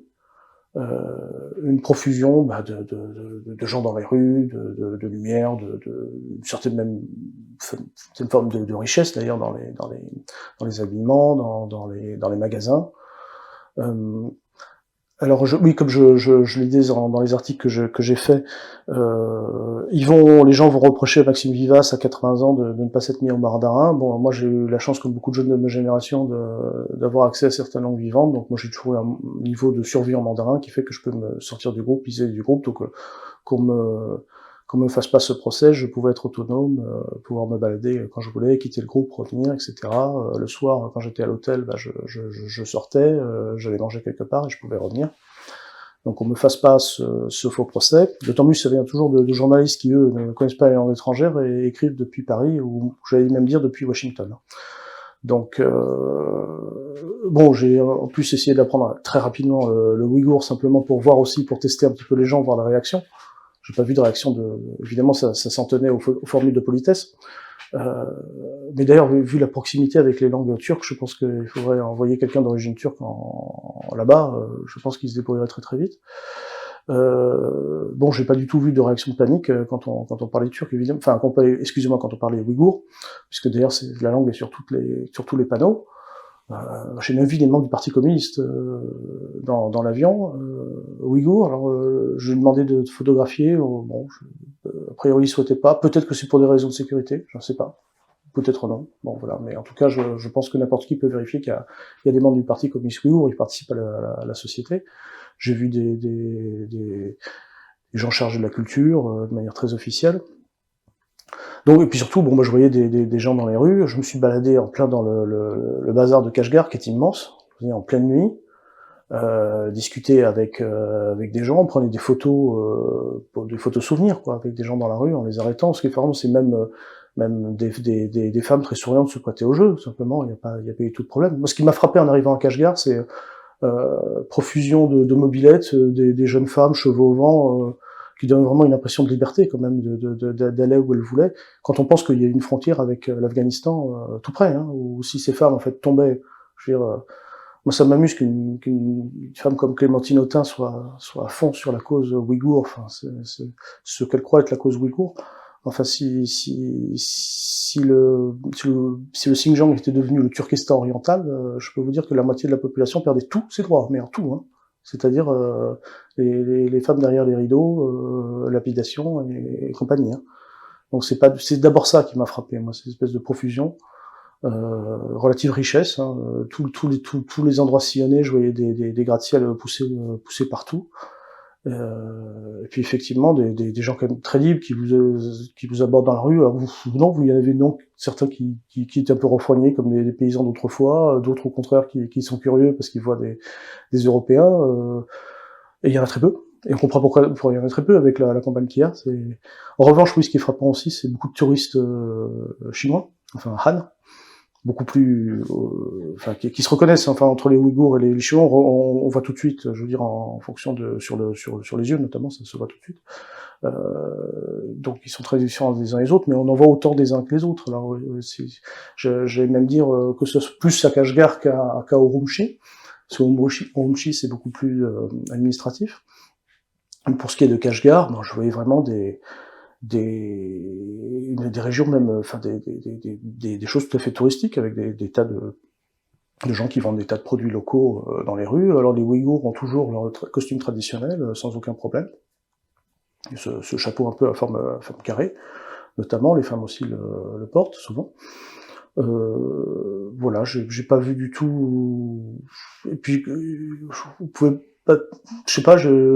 une profusion de gens dans les rues, de lumière, une certaine forme de richesse d'ailleurs dans les habillements, dans les magasins. Alors oui, comme je l'ai dit dans les articles que j'ai faits, les gens vont reprocher à Maxime Vivas à 80 ans de ne pas s'être mis au mandarin. Bon, moi j'ai eu la chance, comme beaucoup de jeunes de ma génération, d'avoir accès à certaines langues vivantes. Donc moi j'ai toujours eu un niveau de survie en mandarin qui fait que je peux me sortir du groupe, isoler du groupe. Donc qu'on me fasse pas ce procès, je pouvais être autonome, pouvoir me balader quand je voulais, quitter le groupe, revenir, etc. Le soir, quand j'étais à l'hôtel, je sortais, j'allais manger quelque part et je pouvais revenir. Donc on me fasse pas ce faux procès. D'autant plus, ça vient toujours de journalistes qui, eux, ne connaissent pas les langues étrangères et écrivent depuis Paris, ou j'allais même dire depuis Washington. Donc, bon, j'ai en plus essayé d'apprendre très rapidement le ouïghour, simplement pour voir aussi, pour tester un petit peu les gens, voir la réaction. J'ai pas vu de réaction évidemment, ça s'en tenait aux formules de politesse. Mais d'ailleurs, vu la proximité avec les langues turques, je pense qu'il faudrait envoyer quelqu'un d'origine turque là-bas. Je pense qu'il se débrouillerait très très vite. Bon, j'ai pas du tout vu de réaction de panique quand on parlait turc, évidemment. Enfin, excusez-moi, quand on parlait ouïghour, puisque d'ailleurs la langue est sur tous les panneaux. J'ai même vu des membres du Parti communiste dans l'avion ouïghour. Alors, je lui ai demandé de photographier. Bon, a priori, il souhaitait pas. Peut-être que c'est pour des raisons de sécurité, je ne sais pas. Peut-être non. Bon, voilà. Mais en tout cas, je pense que n'importe qui peut vérifier qu'il y a des membres du Parti communiste ouïghour. Ils participent à la société. J'ai vu des gens chargés de la culture de manière très officielle. Donc, et puis surtout, bon, moi je voyais des gens dans les rues, je me suis baladé en plein dans le bazar de Kashgar, qui est immense, en pleine nuit, discuter avec des gens, on prenait des photos souvenirs, quoi, avec des gens dans la rue, en les arrêtant, ce qui est vraiment, c'est même des femmes très souriantes se prêtaient au jeu, tout simplement, il n'y a pas eu tout de problème. Moi, ce qui m'a frappé en arrivant à Kashgar, c'est profusion de mobylettes, des jeunes femmes, cheveux au vent, qui donne vraiment une impression de liberté quand même, d'aller où elles voulaient, quand on pense qu'il y a une frontière avec l'Afghanistan tout près, hein, où si ces femmes en fait tombaient, je veux dire, moi ça m'amuse qu'une femme comme Clémentine Autain soit à fond sur la cause ouïghour, enfin ce qu'elle croit être la cause ouïghour. Enfin, si le Xinjiang était devenu le Turkestan oriental, je peux vous dire que la moitié de la population perdait tous ses droits, mais en tout, hein. C'est-à-dire les femmes derrière les rideaux, lapidation et compagnie, hein. Donc c'est d'abord ça qui m'a frappé, moi, cette espèce de profusion, relative richesse, hein. Tous les endroits sillonnés, je voyais des gratte-ciel pousser partout. Et puis effectivement des gens quand même très libres qui vous abordent dans la rue. Alors il y en avait donc certains qui étaient un peu refroignés comme des paysans d'autrefois, d'autres au contraire qui sont curieux parce qu'ils voient des Européens. Et il y en a très peu. Et on comprend pourquoi il y en a très peu avec la campagne qu'il y a. En revanche, oui, ce qui est frappant aussi, c'est beaucoup de touristes chinois, enfin Han, beaucoup plus, enfin, qui se reconnaissent, enfin, entre les Ouïghours et les Chinois, on voit tout de suite, je veux dire, en fonction sur les yeux, notamment, ça se voit tout de suite. Donc, ils sont très différents les uns des autres, mais on en voit autant des uns que les autres. Alors, j'allais même dire que ce soit plus à Kashgar qu'à Urumqi, parce que Urumqi, c'est beaucoup plus administratif. Et pour ce qui est de Kashgar, bon, je voyais vraiment des régions même, enfin des choses tout à fait touristiques avec des tas de gens qui vendent des tas de produits locaux dans les rues. Alors les Ouïghours ont toujours leur costume traditionnel sans aucun problème. Et ce chapeau un peu à forme carrée, notamment les femmes aussi le portent souvent. Voilà, j'ai pas vu du tout. Et puis vous pouvez pas, je sais pas, j'avise.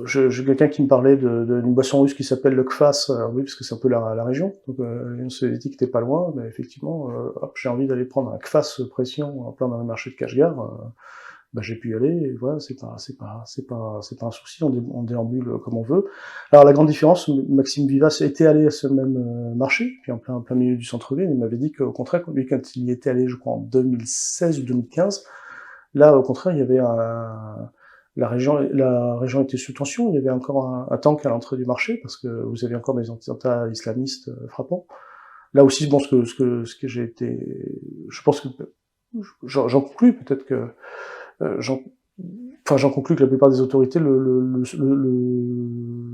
J'ai quelqu'un qui me parlait d'une boisson russe qui s'appelle le kvass, oui, parce que c'est un peu la région, donc l'Union soviétique était pas loin, mais effectivement, j'ai envie d'aller prendre un kvass pression en plein dans le marché de Kashgar, bah, j'ai pu y aller, et voilà, c'est pas un souci, on déambule comme on veut. Alors la grande différence, Maxime Vivas était allé à ce même marché, puis en plein milieu du centre-ville, il m'avait dit qu'au contraire, lui, quand il y était allé, je crois, en 2016 ou 2015, là, au contraire, il y avait la région était sous tension, il y avait encore un tank à l'entrée du marché, parce que vous avez encore des attentats islamistes frappants. Là aussi, bon, ce que j'ai été, je pense que, j'en conclus peut-être que, j'en conclus que la plupart des autorités,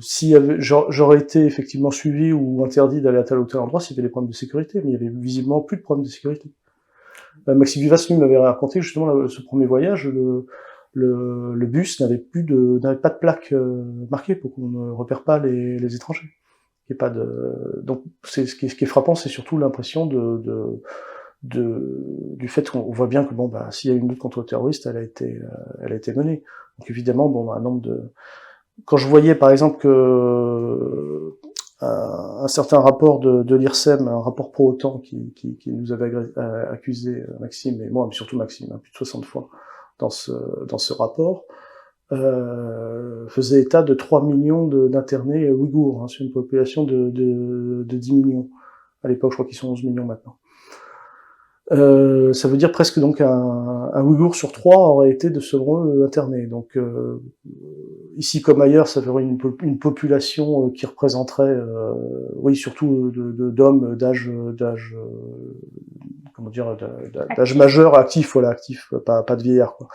si j'aurais été effectivement suivi ou interdit d'aller à tel ou tel endroit, s'il y avait des problèmes de sécurité, mais il y avait visiblement plus de problèmes de sécurité. Maxime Vivas, lui, m'avait raconté justement ce premier voyage, le bus n'avait pas de plaque marquée pour qu'on ne repère pas les étrangers. Il y a pas donc ce qui est frappant, c'est surtout l'impression du fait qu'on voit bien que bon bah s'il y a une lutte contre le terroriste, elle a été menée. Donc évidemment bon un nombre de quand je voyais par exemple que un certain rapport de l'IRSEM, un rapport pro-OTAN qui nous avait accusé Maxime et moi, mais surtout Maxime, hein, plus de 60 fois dans ce rapport, faisait état de 3 millions d'internés ouïghours, hein, sur une population de 10 millions. À l'époque, je crois qu'ils sont 11 millions maintenant. Ça veut dire presque donc un Ouïghour sur 3 aurait été selon eux interné. Donc ici comme ailleurs, ça ferait une population qui représenterait, oui, surtout d'hommes d'âge comment dire, d'âge majeur, actif, voilà, actif, pas de vieillard, quoi.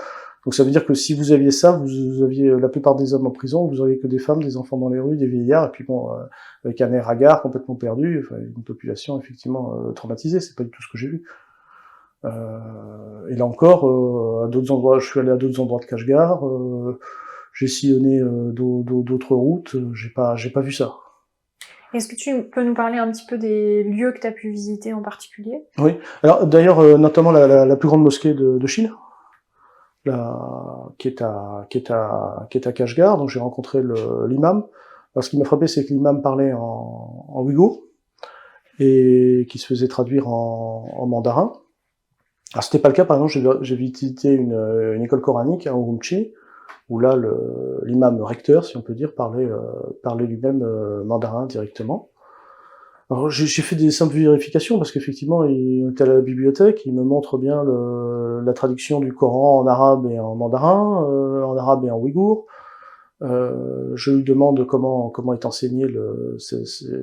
Donc ça veut dire que si vous aviez ça, vous aviez la plupart des hommes en prison, vous auriez que des femmes, des enfants dans les rues, des vieillards, et puis bon, avec un air hagard, complètement perdu, enfin, une population effectivement traumatisée. C'est pas du tout ce que j'ai vu. Et là encore, à d'autres endroits, je suis allé à d'autres endroits de Kashgar, j'ai sillonné d'autres routes, j'ai pas vu ça. Est-ce que tu peux nous parler un petit peu des lieux que tu as pu visiter en particulier? Oui. Alors d'ailleurs, notamment la plus grande mosquée de Chine, qui est à Kashgar, donc j'ai rencontré l'imam. Alors ce qui m'a frappé, c'est que l'imam parlait en ouïghour et qui se faisait traduire en mandarin. Alors c'était pas le cas, par exemple, j'ai visité une école coranique à Urumqi, où là l'imam recteur, si on peut dire, parlait lui-même mandarin directement. Alors j'ai fait des simples vérifications parce qu'effectivement il était à la bibliothèque, il me montre bien la traduction du Coran en arabe et en mandarin, en arabe et en ouïghour. Je lui demande comment est enseigné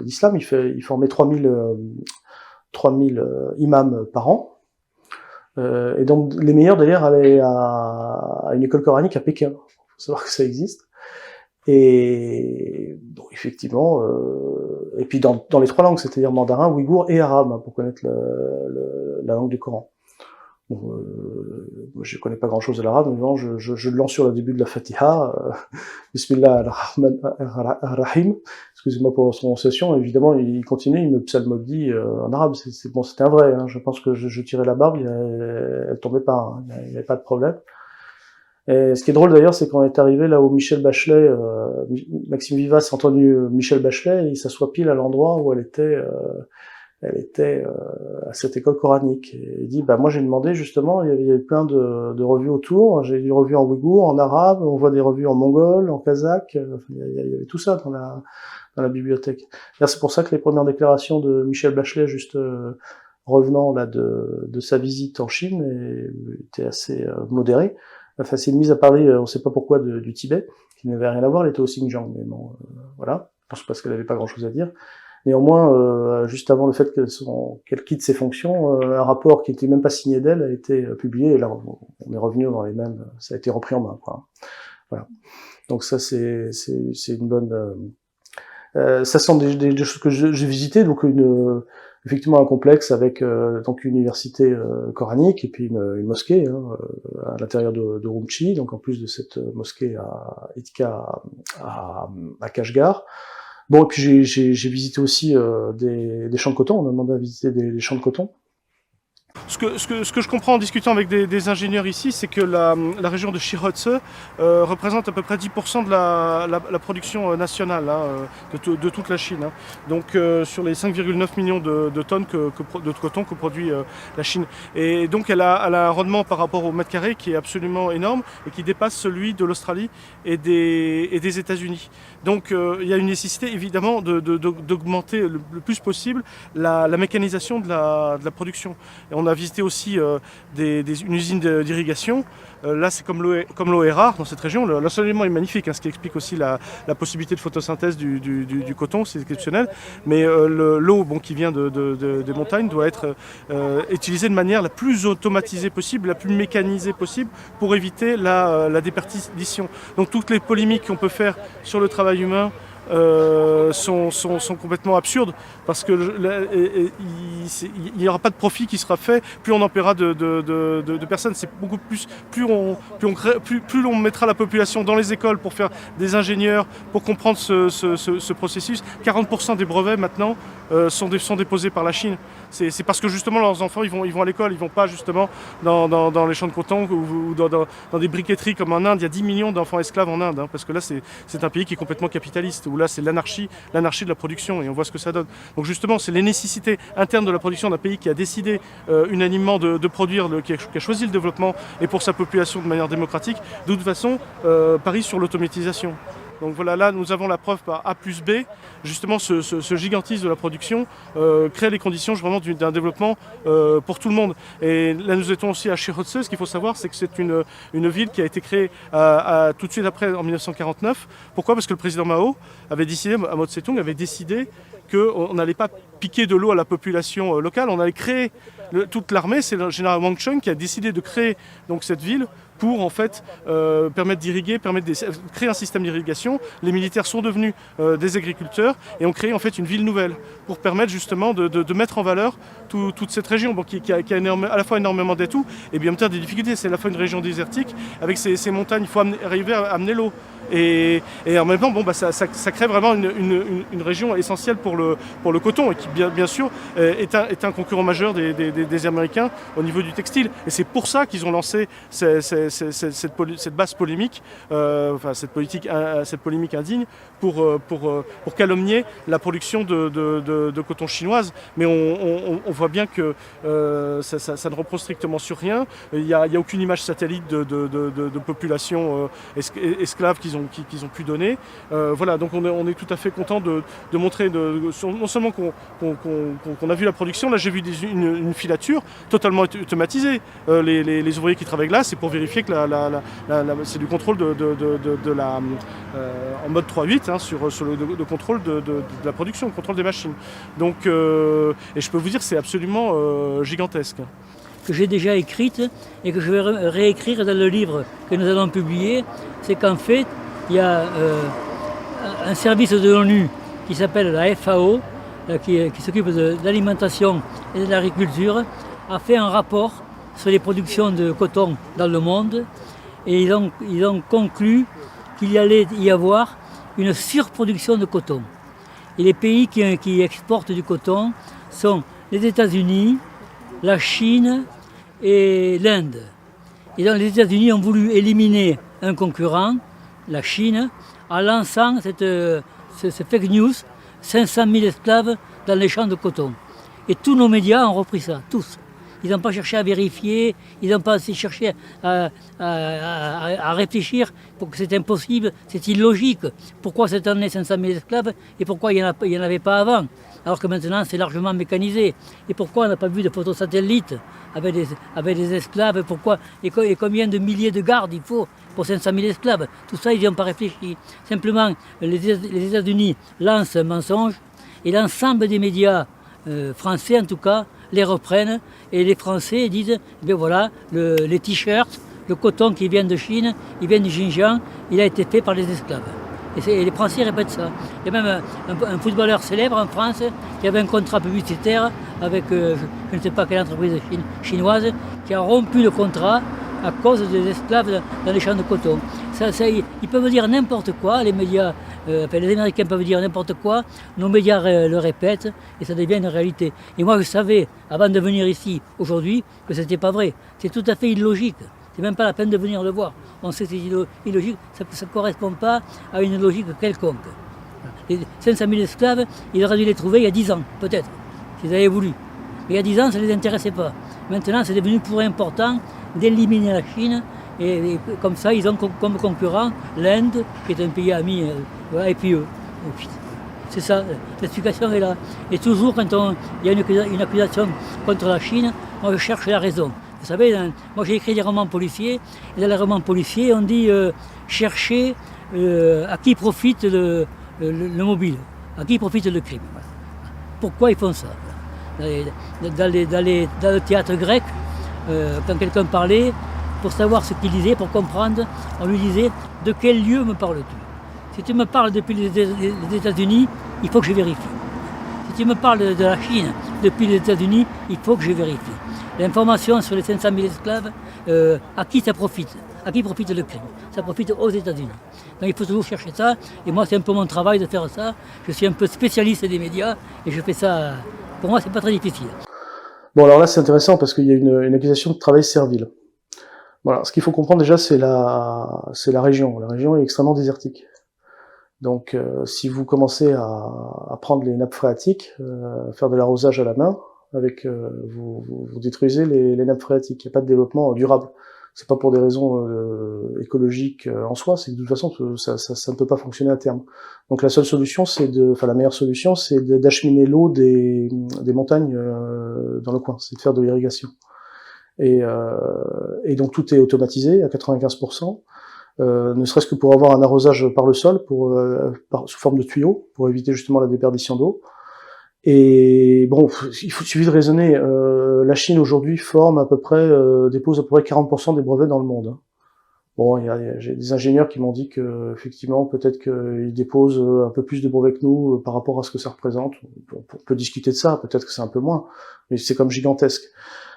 l'islam. Il formait 3000 imams par an. Et donc les meilleurs d'ailleurs allaient à une école coranique à Pékin. Faut savoir que ça existe. Et donc effectivement, et puis dans les 3 langues, c'est-à-dire mandarin, ouïghour et arabe, hein, pour connaître la langue du Coran. Bon, moi, je connais pas grand-chose de l'arabe, mais bon, je le lance sur le début de la Fatiha, Bismillah ar-Rahman ar-Rahim, excusez-moi pour la prononciation, évidemment, il continue, il me psalmodie en arabe, bon, c'était un vrai, hein, je pense que je tirais la barbe, elle tombait pas, hein, il n'y avait pas de problème. Et ce qui est drôle d'ailleurs, c'est quand on est arrivé là où Michel Bachelet, Maxime Vivas a entendu Michel Bachelet, il s'assoit pile à l'endroit où elle était à cette école coranique. Et il dit, bah moi j'ai demandé justement, il y avait plein de revues autour, j'ai des revues en ouïghour, en arabe, on voit des revues en mongol, en kazakh, il y avait tout ça dans la bibliothèque. C'est pour ça que les premières déclarations de Michel Bachelet, juste revenant là de sa visite en Chine, étaient assez modérées. Enfin, c'est une mise à parler, on ne sait pas pourquoi, du Tibet, qui n'avait rien à voir, elle était au Xinjiang, mais bon, voilà, je pense parce qu'elle n'avait pas grand-chose à dire. Néanmoins, juste avant le fait qu'elle quitte ses fonctions, un rapport qui n'était même pas signé d'elle a été publié, et là, on est revenu dans les mêmes, ça a été repris en main, quoi. Voilà. Donc ça, c'est une bonne... ça sont des choses que j'ai visitées, donc effectivement un complexe avec donc une université coranique et puis une mosquée à l'intérieur de Urumqi, donc en plus de cette mosquée à Itka à Kashgar. Bon, et puis j'ai visité aussi des champs de coton, on m'a demandé à visiter des champs de coton. Ce que je comprends en discutant avec des ingénieurs ici, c'est que la région de Shirotse représente à peu près 10% de la production nationale de toute la Chine. Hein. Donc sur les 5,9 millions de tonnes de coton que produit la Chine. Et donc elle a un rendement par rapport au mètre carré qui est absolument énorme et qui dépasse celui de l'Australie et des États-Unis. Donc il y a une nécessité évidemment d'augmenter le plus possible la mécanisation de la production. Et on a visité aussi une usine d'irrigation. Là, c'est comme l'eau est rare dans cette région. L'ensoleillement est magnifique, hein, ce qui explique aussi la possibilité de photosynthèse du coton, c'est exceptionnel. Mais l'eau qui vient des montagnes doit être utilisée de manière la plus automatisée possible, la plus mécanisée possible pour éviter la déperdition. Donc toutes les polémiques qu'on peut faire sur le travail humain sont complètement absurdes parce que il n'y aura pas de profit qui sera fait, plus on en paiera de personnes. C'est beaucoup plus l'on mettra la population dans les écoles pour faire des ingénieurs, pour comprendre ce processus. 40% des brevets maintenant sont déposés par la Chine. C'est parce que justement leurs enfants ils vont à l'école, ils vont pas justement dans les champs de coton ou dans des briqueteries comme en Inde. Il y a 10 millions d'enfants esclaves en Inde, hein, parce que là c'est un pays qui est complètement capitaliste, où là c'est l'anarchie de la production, et on voit ce que ça donne. Donc justement c'est les nécessités internes de la production d'un pays qui a décidé unanimement de produire, qui a choisi le développement et pour sa population de manière démocratique, de toute façon parie sur l'automatisation. Donc voilà, là nous avons la preuve par A plus B, justement ce gigantisme de la production crée les conditions vraiment d'un développement pour tout le monde. Et là nous étions aussi à Shirotse. Ce qu'il faut savoir, c'est que c'est une ville qui a été créée tout de suite après, en 1949. Pourquoi ? Parce que le président Mao avait décidé, Mao Tse-tung avait décidé qu'on n'allait pas piquer de l'eau à la population locale, on allait créer toute l'armée. C'est le général Wang Chun qui a décidé de créer donc cette ville pour en fait permettre d'irriguer, créer un système d'irrigation. Les militaires sont devenus des agriculteurs et ont créé en fait une ville nouvelle pour permettre justement de mettre en valeur toute cette région qui a à la fois énormément d'atouts et bien sûr des difficultés. C'est à la fois une région désertique avec ces montagnes, il faut arriver à amener l'eau. Et en même temps, ça crée vraiment une région essentielle pour le coton et qui bien sûr est un concurrent majeur des Américains au niveau du textile. Et c'est pour ça qu'ils ont lancé cette basse polémique, cette polémique indigne pour calomnier la production de coton chinoise. Mais on voit bien que ça ne repose strictement sur rien. Il n'y a aucune image satellite de population esclave qu'ils ont pu donner. Voilà, donc on est tout à fait content de montrer non seulement qu'on a vu la production. Là j'ai vu une filature totalement automatisée. Les ouvriers qui travaillent là, c'est pour vérifier que c'est du contrôle en mode 3.8 hein, sur le contrôle de la production, le contrôle des machines. Donc et je peux vous dire que c'est absolument gigantesque. Que j'ai déjà écrite et que je vais réécrire dans le livre que nous allons publier, c'est qu'en fait, il y a un service de l'ONU qui s'appelle la FAO, qui s'occupe de l'alimentation et de l'agriculture, a fait un rapport sur les productions de coton dans le monde et ils ont conclu qu'il allait y avoir une surproduction de coton. Et les pays qui exportent du coton sont les États-Unis, la Chine et l'Inde. Et donc les États-Unis ont voulu éliminer un concurrent, la Chine, en lançant ce fake news, 500 000 esclaves dans les champs de coton. Et tous nos médias ont repris ça, tous. Ils n'ont pas cherché à vérifier, ils n'ont pas cherché à réfléchir pour que c'est impossible, c'est illogique. Pourquoi cette année 500 000 esclaves et pourquoi il n'y en avait pas avant? Alors que maintenant c'est largement mécanisé. Et pourquoi on n'a pas vu de photos satellites avec des esclaves? Pourquoi et combien de milliers de gardes il faut pour 500 000 esclaves? Tout ça, ils n'y ont pas réfléchi. Simplement, les États-Unis lancent un mensonge et l'ensemble des médias français en tout cas les reprennent et les Français disent ben voilà, les t-shirts, le coton qui vient de Chine, il vient du Xinjiang, il a été fait par les esclaves. Et les Français répètent ça. Il y a même un footballeur célèbre en France qui avait un contrat publicitaire avec je ne sais pas quelle entreprise chinoise qui a rompu le contrat à cause des esclaves dans les champs de coton. Ils peuvent dire n'importe quoi, les médias, les Américains peuvent dire n'importe quoi, nos médias le répètent et ça devient une réalité. Et moi je savais, avant de venir ici aujourd'hui, que ce n'était pas vrai. C'est tout à fait illogique. C'est même pas la peine de venir le voir. On sait que c'est illogique, ça ne correspond pas à une logique quelconque. Les 500 000 esclaves, il aurait dû les trouver il y a 10 ans, peut-être, s'ils avaient voulu. Mais il y a 10 ans, ça ne les intéressait pas. Maintenant, c'est devenu pour important d'éliminer la Chine. Et comme ça, ils ont comme concurrent l'Inde, qui est un pays ami, voilà, et puis eux. C'est ça, l'explication est là. Et toujours, quand il y a une accusation contre la Chine, moi je cherche la raison. Vous savez, moi j'ai écrit des romans policiers, et dans les romans policiers, on dit chercher à qui profite le mobile, à qui profite le crime. Voilà. Pourquoi ils font ça? Dans le théâtre grec, quand quelqu'un parlait, pour savoir ce qu'il disait, pour comprendre, on lui disait « De quel lieu me parles-tu » Si tu me parles depuis les États-Unis, il faut que je vérifie. Si tu me parles de la Chine depuis les États-Unis, il faut que je vérifie. L'information sur les 500 000 esclaves, à qui ça profite? À qui profite le crime? Ça profite aux États-Unis. Donc il faut toujours chercher ça. Et moi, c'est un peu mon travail de faire ça. Je suis un peu spécialiste des médias et je fais ça. Pour moi, c'est pas très difficile. Bon, alors là, c'est intéressant parce qu'il y a une accusation de travail servile. Voilà, ce qu'il faut comprendre déjà, c'est la région. La région est extrêmement désertique. Donc, si vous commencez à prendre les nappes phréatiques, faire de l'arrosage à la main, vous détruisez les nappes phréatiques. Il n'y a pas de développement durable. C'est pas pour des raisons écologiques en soi, c'est que de toute façon, ça ne peut pas fonctionner à terme. Donc, la seule solution, la meilleure solution, c'est d'acheminer l'eau des montagnes dans le coin, c'est de faire de l'irrigation. Et donc tout est automatisé à 95%, ne serait-ce que pour avoir un arrosage par le sol, sous forme de tuyaux, pour éviter justement la déperdition d'eau. Et bon, il suffit de raisonner. La Chine aujourd'hui dépose à peu près 40% des brevets dans le monde. Bon, j'ai des ingénieurs qui m'ont dit que effectivement, peut-être qu'ils déposent un peu plus de brevets que nous par rapport à ce que ça représente. On peut discuter de ça, peut-être que c'est un peu moins, mais c'est comme gigantesque.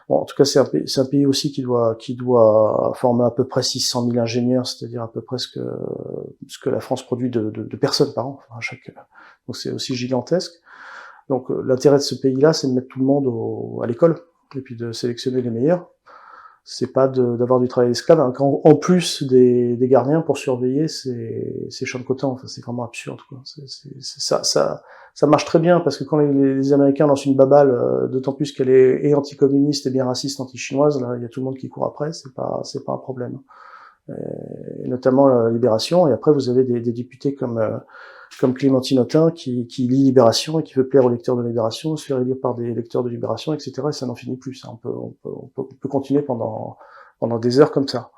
Bon, en tout cas, c'est un pays aussi qui doit former à peu près 600 000 ingénieurs, c'est-à-dire à peu près ce que la France produit de personnes par an. Enfin, donc c'est aussi gigantesque. Donc l'intérêt de ce pays-là, c'est de mettre tout le monde à l'école et puis de sélectionner les meilleurs. C'est pas d'avoir du travail d'esclave, hein, en plus des gardiens pour surveiller ces champs de coton. Enfin, c'est vraiment absurde, quoi. Ça marche très bien parce que quand les Américains lancent une babale, d'autant plus qu'elle est anticommuniste et bien raciste, anti-chinoise, là, il y a tout le monde qui court après. C'est pas un problème. Et notamment la Libération. Et après, vous avez des députés comme Clémentine Autain qui lit Libération et qui veut plaire aux lecteurs de Libération, se faire élire par des lecteurs de Libération, etc. Et ça n'en finit plus. On peut continuer pendant des heures comme ça.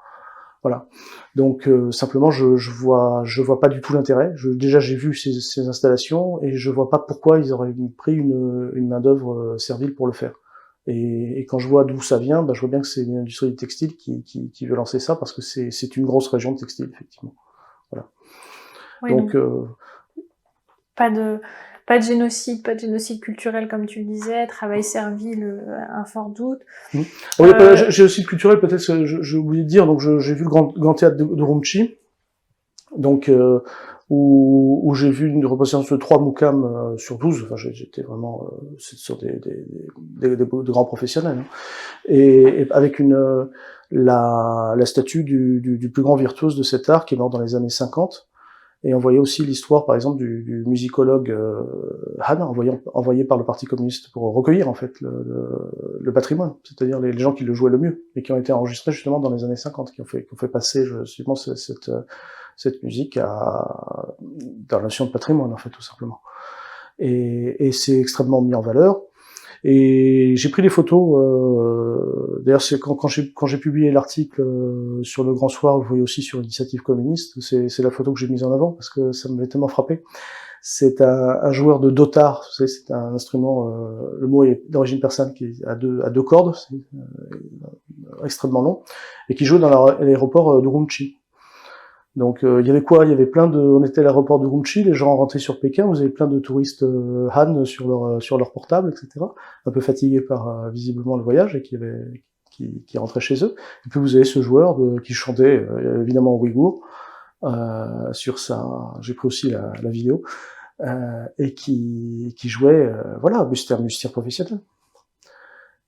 Voilà. Donc simplement, je vois pas du tout l'intérêt. Déjà, j'ai vu ces installations et je vois pas pourquoi ils auraient pris une main d'œuvre servile pour le faire. Et quand je vois d'où ça vient, je vois bien que c'est l'industrie du textile qui veut lancer ça parce que c'est une grosse région de textile, effectivement. Voilà. Oui, donc Pas de génocide, pas de génocide culturel comme tu le disais, travail servile, un fort doute. Oui, génocide culturel, peut-être que j'ai oublié de dire, donc j'ai vu le grand théâtre de Urumqi, donc où j'ai vu une représentation de 3 Muqam sur 12, enfin j'étais vraiment sur de grands professionnels, hein. Et avec la statue du plus grand virtuose de cet art qui est mort dans les années 50. Et on voyait aussi l'histoire, par exemple, du musicologue Han, envoyé par le Parti communiste pour recueillir en fait le patrimoine, c'est-à-dire les gens qui le jouaient le mieux et qui ont été enregistrés justement dans les années 50, qui ont fait passer justement cette musique dans la notion de patrimoine en fait, tout simplement. Et c'est extrêmement mis en valeur. Et j'ai pris des photos. D'ailleurs, c'est quand j'ai publié l'article sur le Grand Soir, vous voyez aussi sur l'initiative communiste, c'est la photo que j'ai mise en avant parce que ça m'avait tellement frappé. C'est un joueur de dotar, vous savez, c'est un instrument. Le mot est d'origine persane, qui est à deux cordes, c'est extrêmement long, et qui joue dans l'aéroport d'Urumqi. Donc il y avait quoi? Il y avait on était à l'aéroport de Urumqi, les gens rentraient sur Pékin, vous avez plein de touristes Han sur leur portable, etc. Un peu fatigués par visiblement le voyage et qui rentraient chez eux. Et puis vous avez ce joueur qui chantait évidemment en ouïghour sur j'ai pris aussi la vidéo et qui jouait voilà, c'était un musicien professionnel.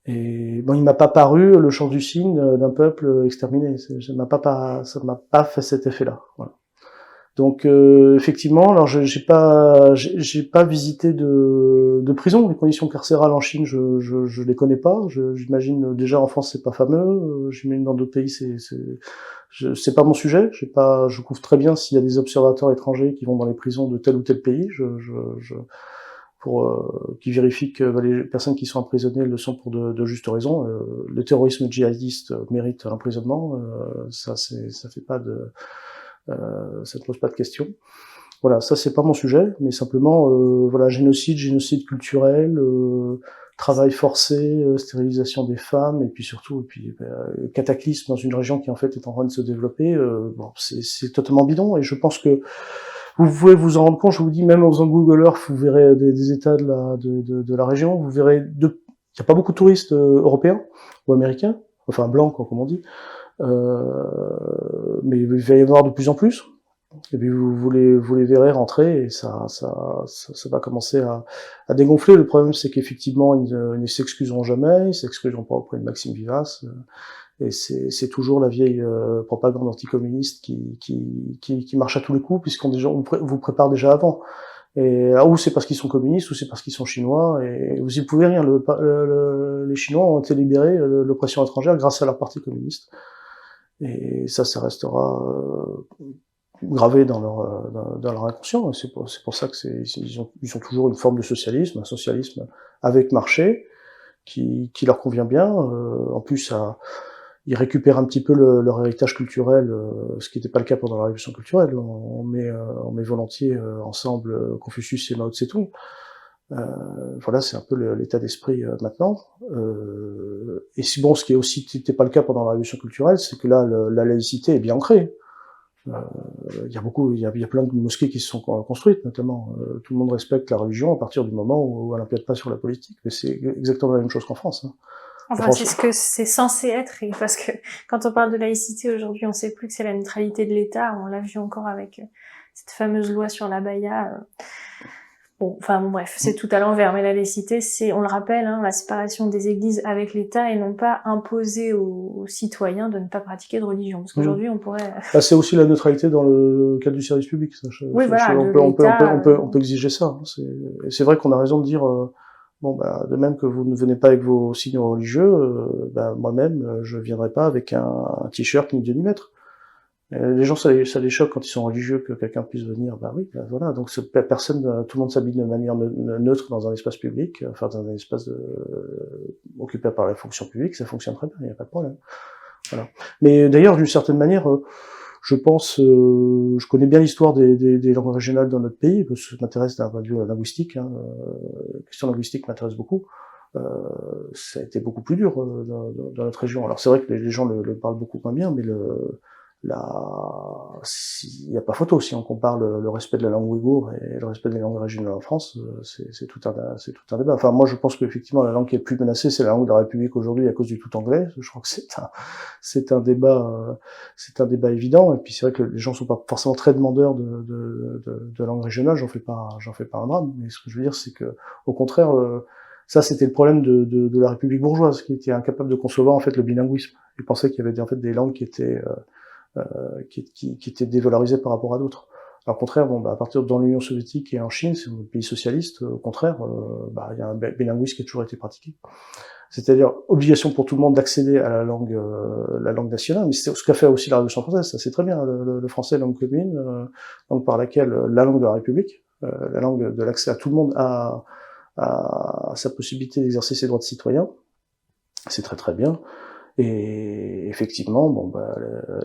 Et bon, il m'a pas paru le chant du cygne d'un peuple exterminé. Ça m'a pas fait cet effet-là. Voilà. Donc effectivement, alors j'ai pas visité de prison. Les conditions carcérales en Chine, je les connais pas. J'imagine déjà en France c'est pas fameux. J'imagine dans d'autres pays c'est pas mon sujet. Je couvre très bien s'il y a des observateurs étrangers qui vont dans les prisons de tel ou tel pays. Qui vérifient que les personnes qui sont emprisonnées le sont pour de justes raisons. Le terrorisme djihadiste mérite l'emprisonnement, ça fait pas ça ne pose pas de question. Voilà, ça c'est pas mon sujet, mais simplement voilà, génocide culturel, travail forcé, stérilisation des femmes, et puis surtout cataclysme dans une région qui en fait est en train de se développer. Bon, c'est totalement bidon, et je pense que vous pouvez vous en rendre compte, je vous dis, même en faisant Google Earth, vous verrez des états de la région, vous verrez il n'y a pas beaucoup de touristes européens ou américains, enfin blancs, comme on dit, mais il va y en avoir de plus en plus, et puis vous les verrez rentrer, et ça va commencer à dégonfler. Le problème, c'est qu'effectivement, ils ne s'excuseront jamais, ils s'excuseront pas auprès de Maxime Vivas, et c'est toujours la vieille propagande anticommuniste qui marche à tous les coups, puisqu'on vous prépare déjà avant. Et ou c'est parce qu'ils sont communistes, ou c'est parce qu'ils sont chinois, et vous y pouvez rien. Les Chinois ont été libérés de l'oppression étrangère grâce à leur parti communiste. Et ça restera gravé dans leur inconscient. Et c'est pour ça que ils ont toujours une forme de socialisme, un socialisme avec marché, qui leur convient bien. En plus, ils récupèrent un petit peu leur héritage culturel, ce qui n'était pas le cas pendant la révolution culturelle. On met volontiers ensemble Confucius et Mao Tse-tung. Voilà, c'est un peu l'état d'esprit maintenant. Et si bon, ce qui est aussi n'était pas le cas pendant la révolution culturelle, c'est que là, la laïcité est bien ancrée. Il y a plein de mosquées qui se sont construites, notamment. Tout le monde respecte la religion à partir du moment où elle n'empiète pas sur la politique. Mais c'est exactement la même chose qu'en France, hein. Enfin, c'est ce que c'est censé être, et parce que quand on parle de laïcité aujourd'hui, on sait plus que c'est la neutralité de l'État. On l'a vu encore avec cette fameuse loi sur l'abaya. Bon, bref, c'est tout à l'envers. Mais la laïcité, c'est, on le rappelle, hein, la séparation des églises avec l'État, et non pas imposer aux citoyens de ne pas pratiquer de religion. Parce qu'aujourd'hui, on pourrait... c'est aussi la neutralité dans le cadre du service public. Ça, oui, voilà, on peut exiger ça. Hein. C'est vrai qu'on a raison de dire... de même que vous ne venez pas avec vos signes religieux, moi-même, je viendrai pas avec un t-shirt ni de mètres. Les gens, ça les choque quand ils sont religieux que quelqu'un puisse venir. Voilà. Donc tout le monde s'habille de manière neutre dans un espace public, enfin dans un espace occupé par la fonction publique, ça fonctionne très bien, il n'y a pas de problème. Voilà. Mais d'ailleurs, d'une certaine manière, je pense, je connais bien l'histoire des langues régionales dans notre pays, parce que ça m'intéresse d'un point de vue linguistique. La question linguistique m'intéresse beaucoup. Ça a été beaucoup plus dur dans notre région. Alors c'est vrai que les gens le parlent beaucoup moins bien, mais il n'y a pas photo si on compare le respect de la langue ouïghour et le respect des langues régionales en France, c'est tout un débat. Enfin, moi, je pense qu'effectivement, la langue qui est plus menacée, c'est la langue de la République aujourd'hui à cause du tout anglais. Je crois que c'est un débat évident. Et puis, c'est vrai que les gens sont pas forcément très demandeurs de langue régionale. J'en fais pas un drame. Mais ce que je veux dire, c'est que, au contraire, ça, c'était le problème de la République bourgeoise, qui était incapable de concevoir, en fait, le bilinguisme. Ils pensaient qu'il y avait, en fait, des langues qui étaient dévalorisées par rapport à d'autres. Alors, au contraire, à partir dans l'Union soviétique et en Chine, c'est un pays socialiste, au contraire, il y a un bilinguisme qui a toujours été pratiqué. C'est-à-dire, obligation pour tout le monde d'accéder à la langue nationale, mais c'est ce qu'a fait aussi la Révolution française, ça c'est très bien, le français, langue commune, langue par laquelle, la langue de la République, la langue de l'accès à tout le monde à sa possibilité d'exercer ses droits de citoyen, c'est très très bien. Et effectivement,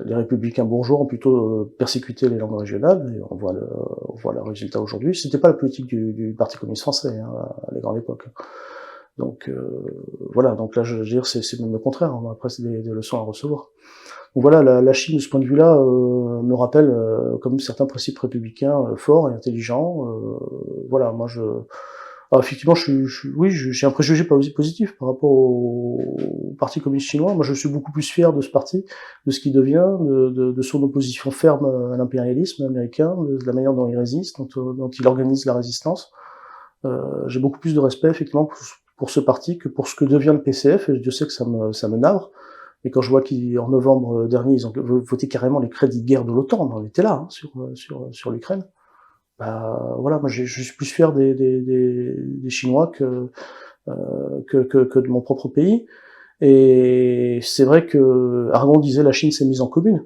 les républicains bourgeois ont plutôt persécuté les langues régionales, et on voit le résultat aujourd'hui. C'était pas la politique du Parti communiste français, à la grande époque. Donc voilà, donc là je veux dire c'est même le contraire, on a presque des leçons à recevoir. Donc voilà, la Chine de ce point de vue-là me rappelle comme certains principes républicains forts et intelligents. Voilà, moi alors, effectivement, oui, j'ai un préjugé pas aussi positif par rapport au Parti communiste chinois. Moi, je suis beaucoup plus fier de ce parti, de ce qu'il devient, de son opposition ferme à l'impérialisme américain, de la manière dont il résiste, dont il organise la résistance. J'ai beaucoup plus de respect, effectivement, pour ce parti que pour ce que devient le PCF, et je sais que ça me navre. Et quand je vois qu'en novembre dernier, ils ont voté carrément les crédits de guerre de l'OTAN, on était là, sur l'Ukraine. Voilà, moi je suis plus fier des Chinois que de mon propre pays. Et c'est vrai que Aragon disait la Chine s'est mise en commune.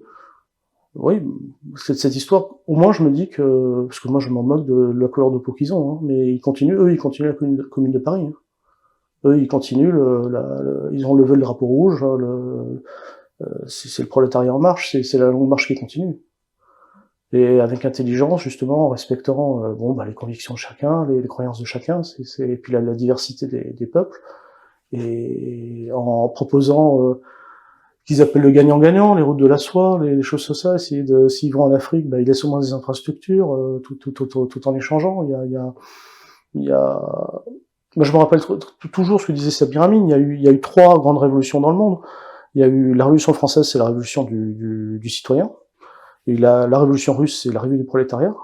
Oui, cette histoire, au moins je me dis que, parce que moi je m'en moque de la couleur de peau qu'ils ont, mais ils continuent la commune de Paris. Eux, ils continuent, ils ont levé le drapeau rouge, c'est le prolétariat en marche, c'est la longue marche qui continue. Et avec intelligence, justement, en respectant les convictions de chacun, les croyances de chacun, et puis la diversité des peuples, et en proposant qu'ils appellent le gagnant-gagnant, les routes de la soie, les choses comme ça, s'ils vont en Afrique, ils laissent au moins des infrastructures, tout en échangeant. Moi, je me rappelle toujours ce que disait Sabir Amin, il y a eu 3 grandes révolutions dans le monde. Il y a eu la Révolution française, c'est la révolution du citoyen. Et la révolution russe, c'est la révolution du prolétariat,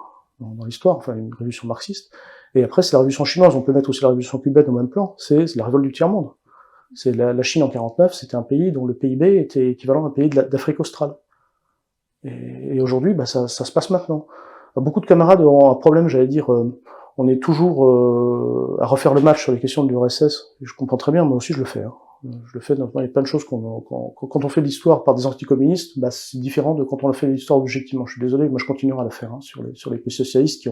dans l'histoire, enfin une révolution marxiste. Et après, c'est la révolution chinoise, on peut mettre aussi la révolution cubaine au même plan, c'est la révolte du tiers-monde. C'est la Chine en 49, c'était un pays dont le PIB était équivalent à un pays d'Afrique australe. Et aujourd'hui, ça se passe maintenant. Beaucoup de camarades ont un problème, j'allais dire, on est toujours à refaire le match sur les questions de l'URSS, et je comprends très bien, moi aussi je le fais. Je le fais, donc il y a plein de choses quand on fait l'histoire par des anticommunistes, c'est différent de quand on fait l'histoire objectivement. Je suis désolé, moi je continuerai à la faire, sur les pays socialistes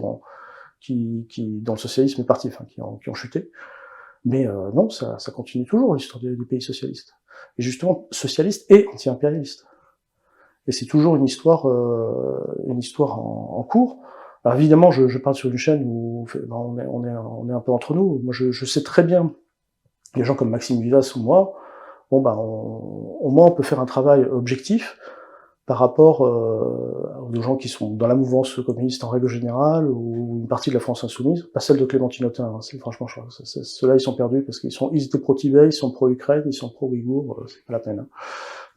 qui dans le socialisme est parti, qui ont chuté. Mais non, ça continue toujours l'histoire des pays socialistes. Et justement, socialistes et anti-impérialistes. Et c'est toujours une histoire en cours. Alors évidemment, je parle sur une chaîne où on est un peu entre nous. Moi, je sais très bien, des gens comme Maxime Vivas ou moi, au moins on peut faire un travail objectif par rapport aux gens qui sont dans la mouvance communiste en règle générale, ou une partie de la France insoumise, pas celle de Clémentine Autain, franchement, ceux-là ils sont perdus parce ils étaient pro-Tibet, ils sont pro-Ukraine, ils sont pro-Ouïghour, c'est pas la peine.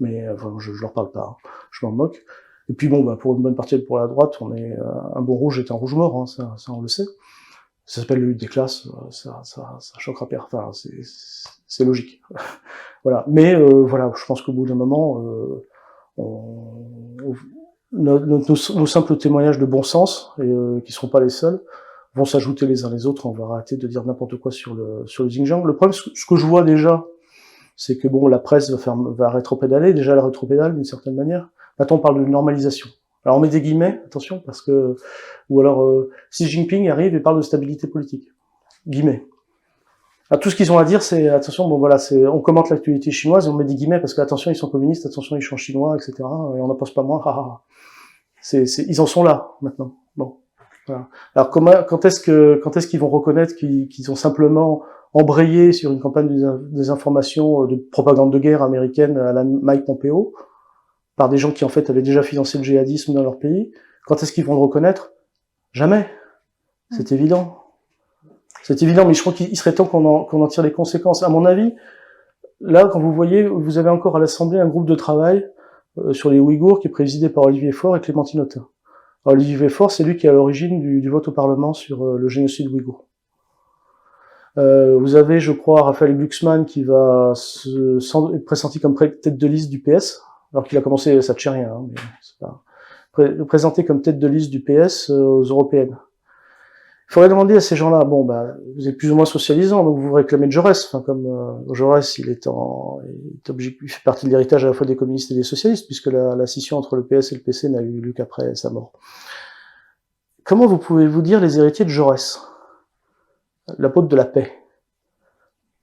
Mais je leur parle pas, je m'en moque. Et puis pour une bonne partie pour la droite, on est un bon rouge est un rouge mort, ça on le sait. Ça s'appelle la lutte des classes, ça choquera personne, c'est logique. Voilà. Mais voilà, je pense qu'au bout d'un moment, nos simples témoignages de bon sens, et qui seront pas les seuls, vont s'ajouter les uns les autres. On va arrêter de dire n'importe quoi sur le Xinjiang. Le problème, ce que je vois déjà, c'est que la presse va rétropédaler, déjà la rétropédale d'une certaine manière. Maintenant, on parle de normalisation. Alors on met des guillemets, attention, parce que ou alors Xi Jinping arrive et parle de stabilité politique. Guillemets. Alors, tout ce qu'ils ont à dire, c'est attention, on commente l'actualité chinoise et on met des guillemets parce que attention, ils sont communistes, attention, ils sont chinois, etc. Et on n'en pense pas moins. Ils en sont là maintenant. Bon, voilà. Alors quand est-ce qu'ils vont reconnaître qu'ils ont simplement embrayé sur une campagne des informations de propagande de guerre américaine à la Mike Pompeo? par des gens qui en fait avaient déjà financé le djihadisme dans leur pays, quand est-ce qu'ils vont le reconnaître? Jamais. C'est évident. C'est évident, mais je crois qu'il serait temps qu'on en tire les conséquences. À mon avis, là, quand vous voyez, vous avez encore à l'Assemblée un groupe de travail sur les Ouïghours qui est présidé par Olivier Faure et Clémentine Autain. Olivier Faure, c'est lui qui est à l'origine du vote au Parlement sur le génocide ouïghour. Vous avez, je crois, Raphaël Glucksmann qui va être pressenti comme tête de liste du PS, alors qu'il a commencé, ça ne tient rien, hein, mais c'est pas présenté comme tête de liste du PS aux européennes. Il faudrait demander à ces gens-là, bon, bah, vous êtes plus ou moins socialisants, donc vous réclamez de Jaurès, enfin, comme Jaurès, il est obligé, il fait partie de l'héritage à la fois des communistes et des socialistes, puisque la scission entre le PS et le PC n'a eu lieu qu'après sa mort. Comment vous pouvez-vous dire les héritiers de Jaurès, l'apôtre de la paix?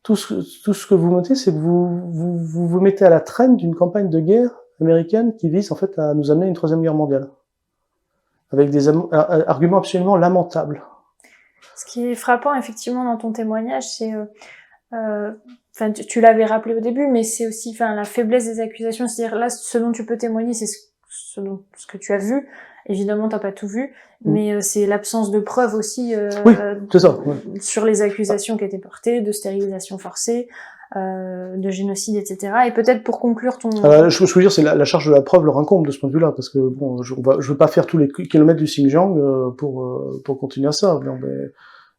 Tout ce que vous notez, c'est que vous mettez à la traîne d'une campagne de guerre américaine qui vise en fait à nous amener à une troisième guerre mondiale, avec des arguments absolument lamentables. Ce qui est frappant effectivement dans ton témoignage, c'est, enfin, tu l'avais rappelé au début, mais c'est aussi, enfin, la faiblesse des accusations. C'est-à-dire là, ce dont tu peux témoigner, c'est ce que tu as vu. Évidemment, t'as pas tout vu, mais c'est l'absence de preuves aussi oui, c'est ça, ouais. Sur les accusations qui étaient portées, de stérilisation forcée, de génocide, etc. Et peut-être pour conclure ton... je veux dire, c'est la charge de la preuve leur incombe de ce point de vue-là, parce que bon, je veux pas faire tous les kilomètres du Xinjiang pour continuer à ça. Non,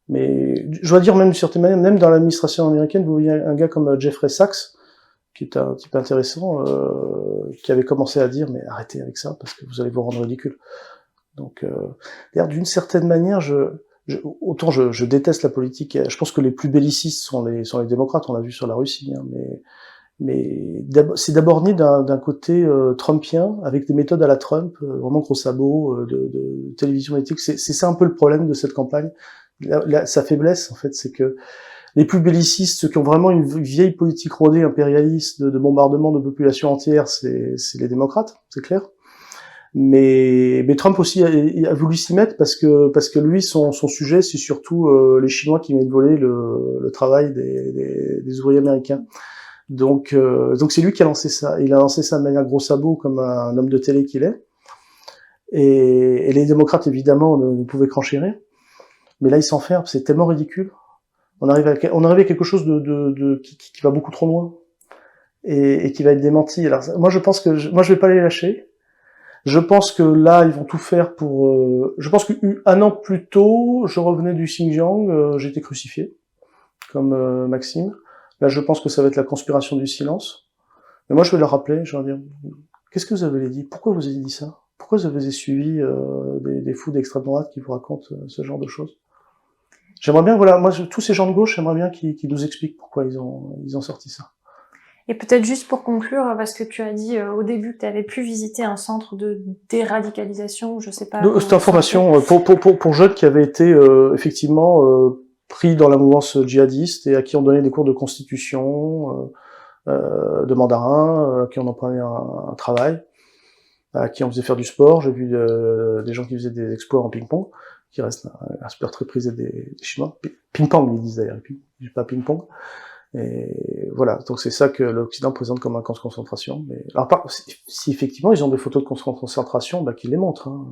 mais je dois dire, même d'une certaine manière, même dans l'administration américaine, vous voyez un gars comme Jeffrey Sachs, qui est un type intéressant, qui avait commencé à dire, mais arrêtez avec ça, parce que vous allez vous rendre ridicule. Donc, d'ailleurs, d'une certaine manière, autant je déteste la politique, je pense que les plus bellicistes sont les démocrates, on l'a vu sur la Russie, hein, mais c'est d'abord né d'un côté trumpien, avec des méthodes à la Trump, vraiment gros sabots, de télévision éthique. C'est ça un peu le problème de cette campagne. Sa faiblesse, en fait, c'est que les plus bellicistes, ceux qui ont vraiment une vieille politique rodée impérialiste de bombardement de populations entières, c'est les démocrates, c'est clair. Mais Trump aussi a voulu s'y mettre parce que lui, son sujet, c'est surtout les Chinois qui viennent voler le travail des ouvriers américains. Donc c'est lui qui a lancé ça. Il a lancé ça de manière gros sabot, comme un homme de télé qu'il est. Et les démocrates, évidemment, ne pouvaient qu'enchérir. Mais là, ils s'enferment. C'est tellement ridicule. On arrive à quelque chose qui va beaucoup trop loin et qui va être démenti. Alors moi, je pense que je vais pas les lâcher. Je pense que là, ils vont tout faire pour... je pense qu'un an plus tôt, je revenais du Xinjiang, j'étais crucifié, comme Maxime. Là, je pense que ça va être la conspiration du silence. Mais moi, je vais leur rappeler, je vais leur dire, qu'est-ce que vous avez dit? Pourquoi vous avez dit ça? Pourquoi vous avez suivi des fous d'extrême droite qui vous racontent ce genre de choses? J'aimerais bien, voilà, moi, tous ces gens de gauche, j'aimerais bien qu'ils nous expliquent pourquoi ils ont sorti ça. Et peut-être juste pour conclure, parce que tu as dit au début que tu avais pu visiter un centre de déradicalisation, je sais pas. C'était une formation pour jeunes qui avaient été effectivement pris dans la mouvance djihadiste et à qui on donnait des cours de constitution, de mandarin, à qui on en prenait un travail, à qui on faisait faire du sport. J'ai vu des gens qui faisaient des exploits en ping-pong, qui reste un sport très prisé des Chinois. Ping-pong, ils disent d'ailleurs, pas ping-pong. Et voilà, donc c'est ça que l'Occident présente comme un camp de concentration. Mais alors, si effectivement ils ont des photos de camps de concentration, bah qu'ils les montrent. Hein.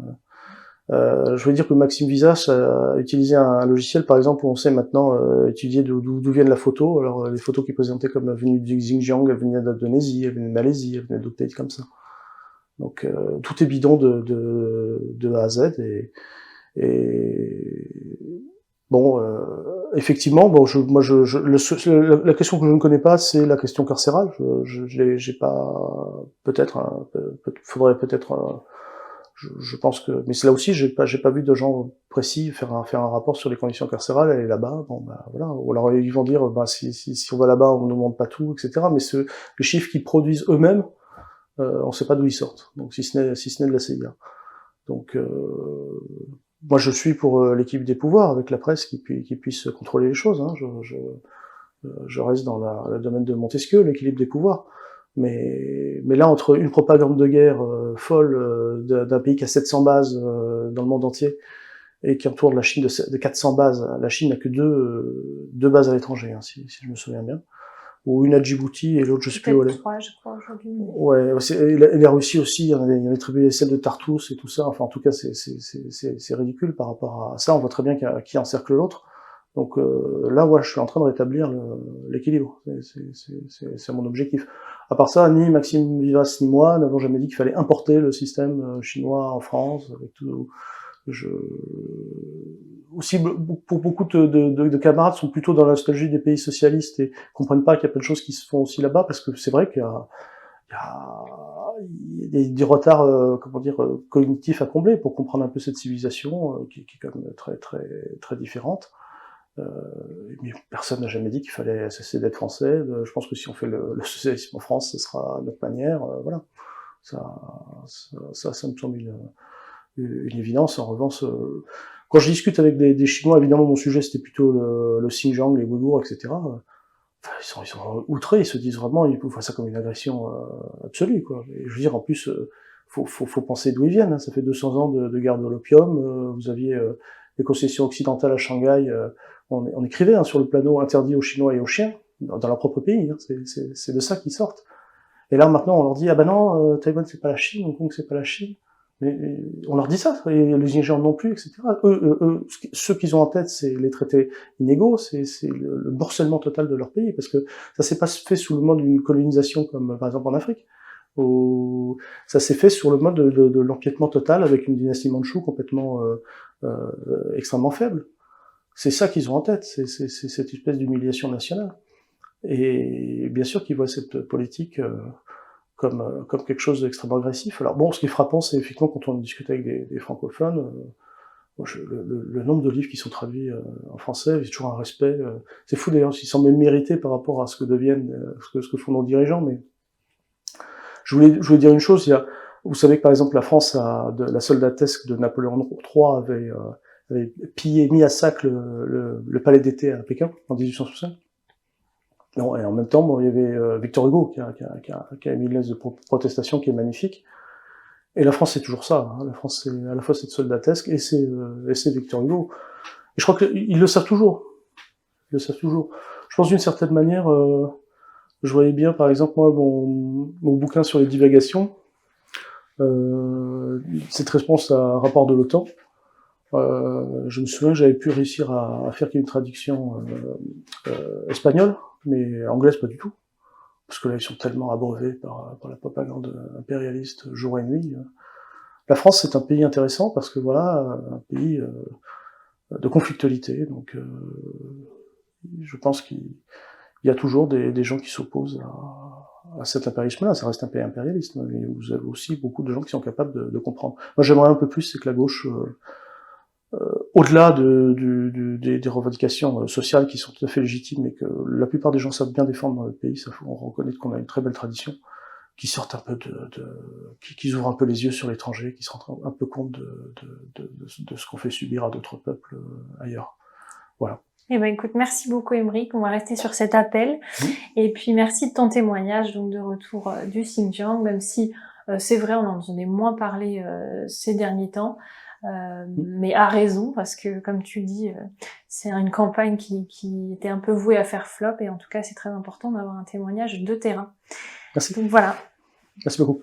Je veux dire que Maxime Visas a utilisé un logiciel, par exemple, où on sait maintenant étudier d'où viennent la photo. Alors les photos qui présentaient comme venues du Xinjiang, elles venaient d'Indonésie, elles venaient de Malaisie, elles venaient d'autres pays comme ça. Donc tout est bidon de A à Z et bon, effectivement, bon, la question que je ne connais pas, c'est la question carcérale. J'ai pas, faudrait peut-être, je pense que, mais c'est là aussi, j'ai pas vu de gens précis faire un rapport sur les conditions carcérales. Aller là-bas, bon, bah voilà. Ou alors ils vont dire, bah si on va là-bas, on ne demande pas tout, etc. Mais les chiffres qu'ils produisent eux-mêmes, on sait pas d'où ils sortent. Donc si ce n'est de la CIA. Donc moi, je suis pour l'équipe des pouvoirs, avec la presse qui puisse contrôler les choses. Hein. Je reste dans le domaine de Montesquieu, l'équilibre des pouvoirs. Mais là, entre une propagande de guerre folle d'un pays qui a 700 bases dans le monde entier et qui entoure de la Chine de 400 bases, la Chine n'a que deux bases à l'étranger, hein, si je me souviens bien. ou une à Djibouti et l'autre je sais plus où elle est. 3, je crois, aujourd'hui. Ouais, et la Russie aussi, il y avait tribu celle de Tartous et tout ça. Enfin, en tout cas, c'est ridicule par rapport à ça. On voit très bien qui encercle l'autre. Donc là, ouais, je suis en train de rétablir l'équilibre. C'est mon objectif. À part ça, ni Maxime Vivas ni moi n'avons jamais dit qu'il fallait importer le système chinois en France. Avec tout, aussi, pour beaucoup de camarades sont plutôt dans la nostalgie des pays socialistes et comprennent pas qu'il y a plein de choses qui se font aussi là-bas, parce que c'est vrai qu'il y a des retards, cognitifs à combler pour comprendre un peu cette civilisation qui est quand même très différente. Mais personne n'a jamais dit qu'il fallait cesser d'être français. Je pense que si on fait le socialisme en France, ce sera notre manière. Voilà. Ça me semble une évidence. En revanche, quand je discute avec des Chinois, évidemment, mon sujet c'était plutôt le Xinjiang, les Ouïghours, etc. Ils sont outrés, ils se disent vraiment, ils voient ça comme une agression absolue, quoi. Et je veux dire, en plus, faut penser d'où ils viennent. Hein. Ça fait 200 ans de guerre de l'opium. Vous aviez les concessions occidentales à Shanghai. On écrivait sur le plano interdit aux Chinois et aux chiens dans leur propre pays. Hein. C'est de ça qu'ils sortent. Et là maintenant, on leur dit ah ben non, Taïwan c'est pas la Chine, Hong Kong c'est pas la Chine. Mais on leur dit ça, et le Xinjiang non plus, etc. Ceux qu'ils ont en tête, c'est les traités inégaux, c'est le morcellement total de leur pays, parce que ça s'est pas fait sous le mode d'une colonisation comme par exemple en Afrique. Ça s'est fait sur le mode de l'empiètement total avec une dynastie mandchoue complètement extrêmement faible. C'est ça qu'ils ont en tête, c'est cette espèce d'humiliation nationale. Et bien sûr qu'ils voient cette politique comme quelque chose d'extrêmement agressif. Alors bon, ce qui est frappant, c'est effectivement quand on discute avec des francophones, le nombre de livres qui sont traduits en français, j'ai toujours un respect. C'est fou d'ailleurs, ils semblent même mérités par rapport à ce que deviennent, ce que font nos dirigeants. Mais je voulais dire une chose. Vous savez que par exemple la France, la soldatesque de Napoléon III avait pillé, mis à sac le palais d'été à Pékin en 1865. Non, et en même temps, il y avait Victor Hugo qui a émis une lettre de protestation qui est magnifique. Et la France, c'est toujours ça. Hein. La France, c'est à la fois cette soldatesque et c'est Victor Hugo. Et je crois qu'ils le savent toujours. Ils le savent toujours. Je pense d'une certaine manière, je voyais bien, par exemple, moi, mon bouquin sur les divagations, cette réponse à un rapport de l'OTAN. Je me souviens que j'avais pu réussir à faire une traduction espagnole, mais anglaise pas du tout, parce que là ils sont tellement abreuvés par la propagande impérialiste jour et nuit. La France c'est un pays intéressant parce que voilà, un pays de conflictualité, donc je pense qu'il y a toujours des gens qui s'opposent à cet impérialisme-là. Ça reste un pays impérialiste, mais vous avez aussi beaucoup de gens qui sont capables de comprendre. Moi j'aimerais un peu plus, c'est que la gauche au-delà des revendications sociales qui sont tout à fait légitimes et que la plupart des gens savent bien défendre dans le pays, ça faut reconnaître qu'on a une très belle tradition, qui sortent un peu qui ouvrent un peu les yeux sur l'étranger, qui se rendent un peu compte de ce qu'on fait subir à d'autres peuples ailleurs. Voilà. Eh ben écoute, merci beaucoup Aymeric, on va rester sur cet appel. Et puis merci de ton témoignage donc de retour du Xinjiang, même si c'est vrai on en entendait moins parler ces derniers temps. Mais à raison, parce que comme tu dis, c'est une campagne qui était un peu vouée à faire flop, et en tout cas c'est très important d'avoir un témoignage de terrain. Merci. Donc voilà. Merci beaucoup.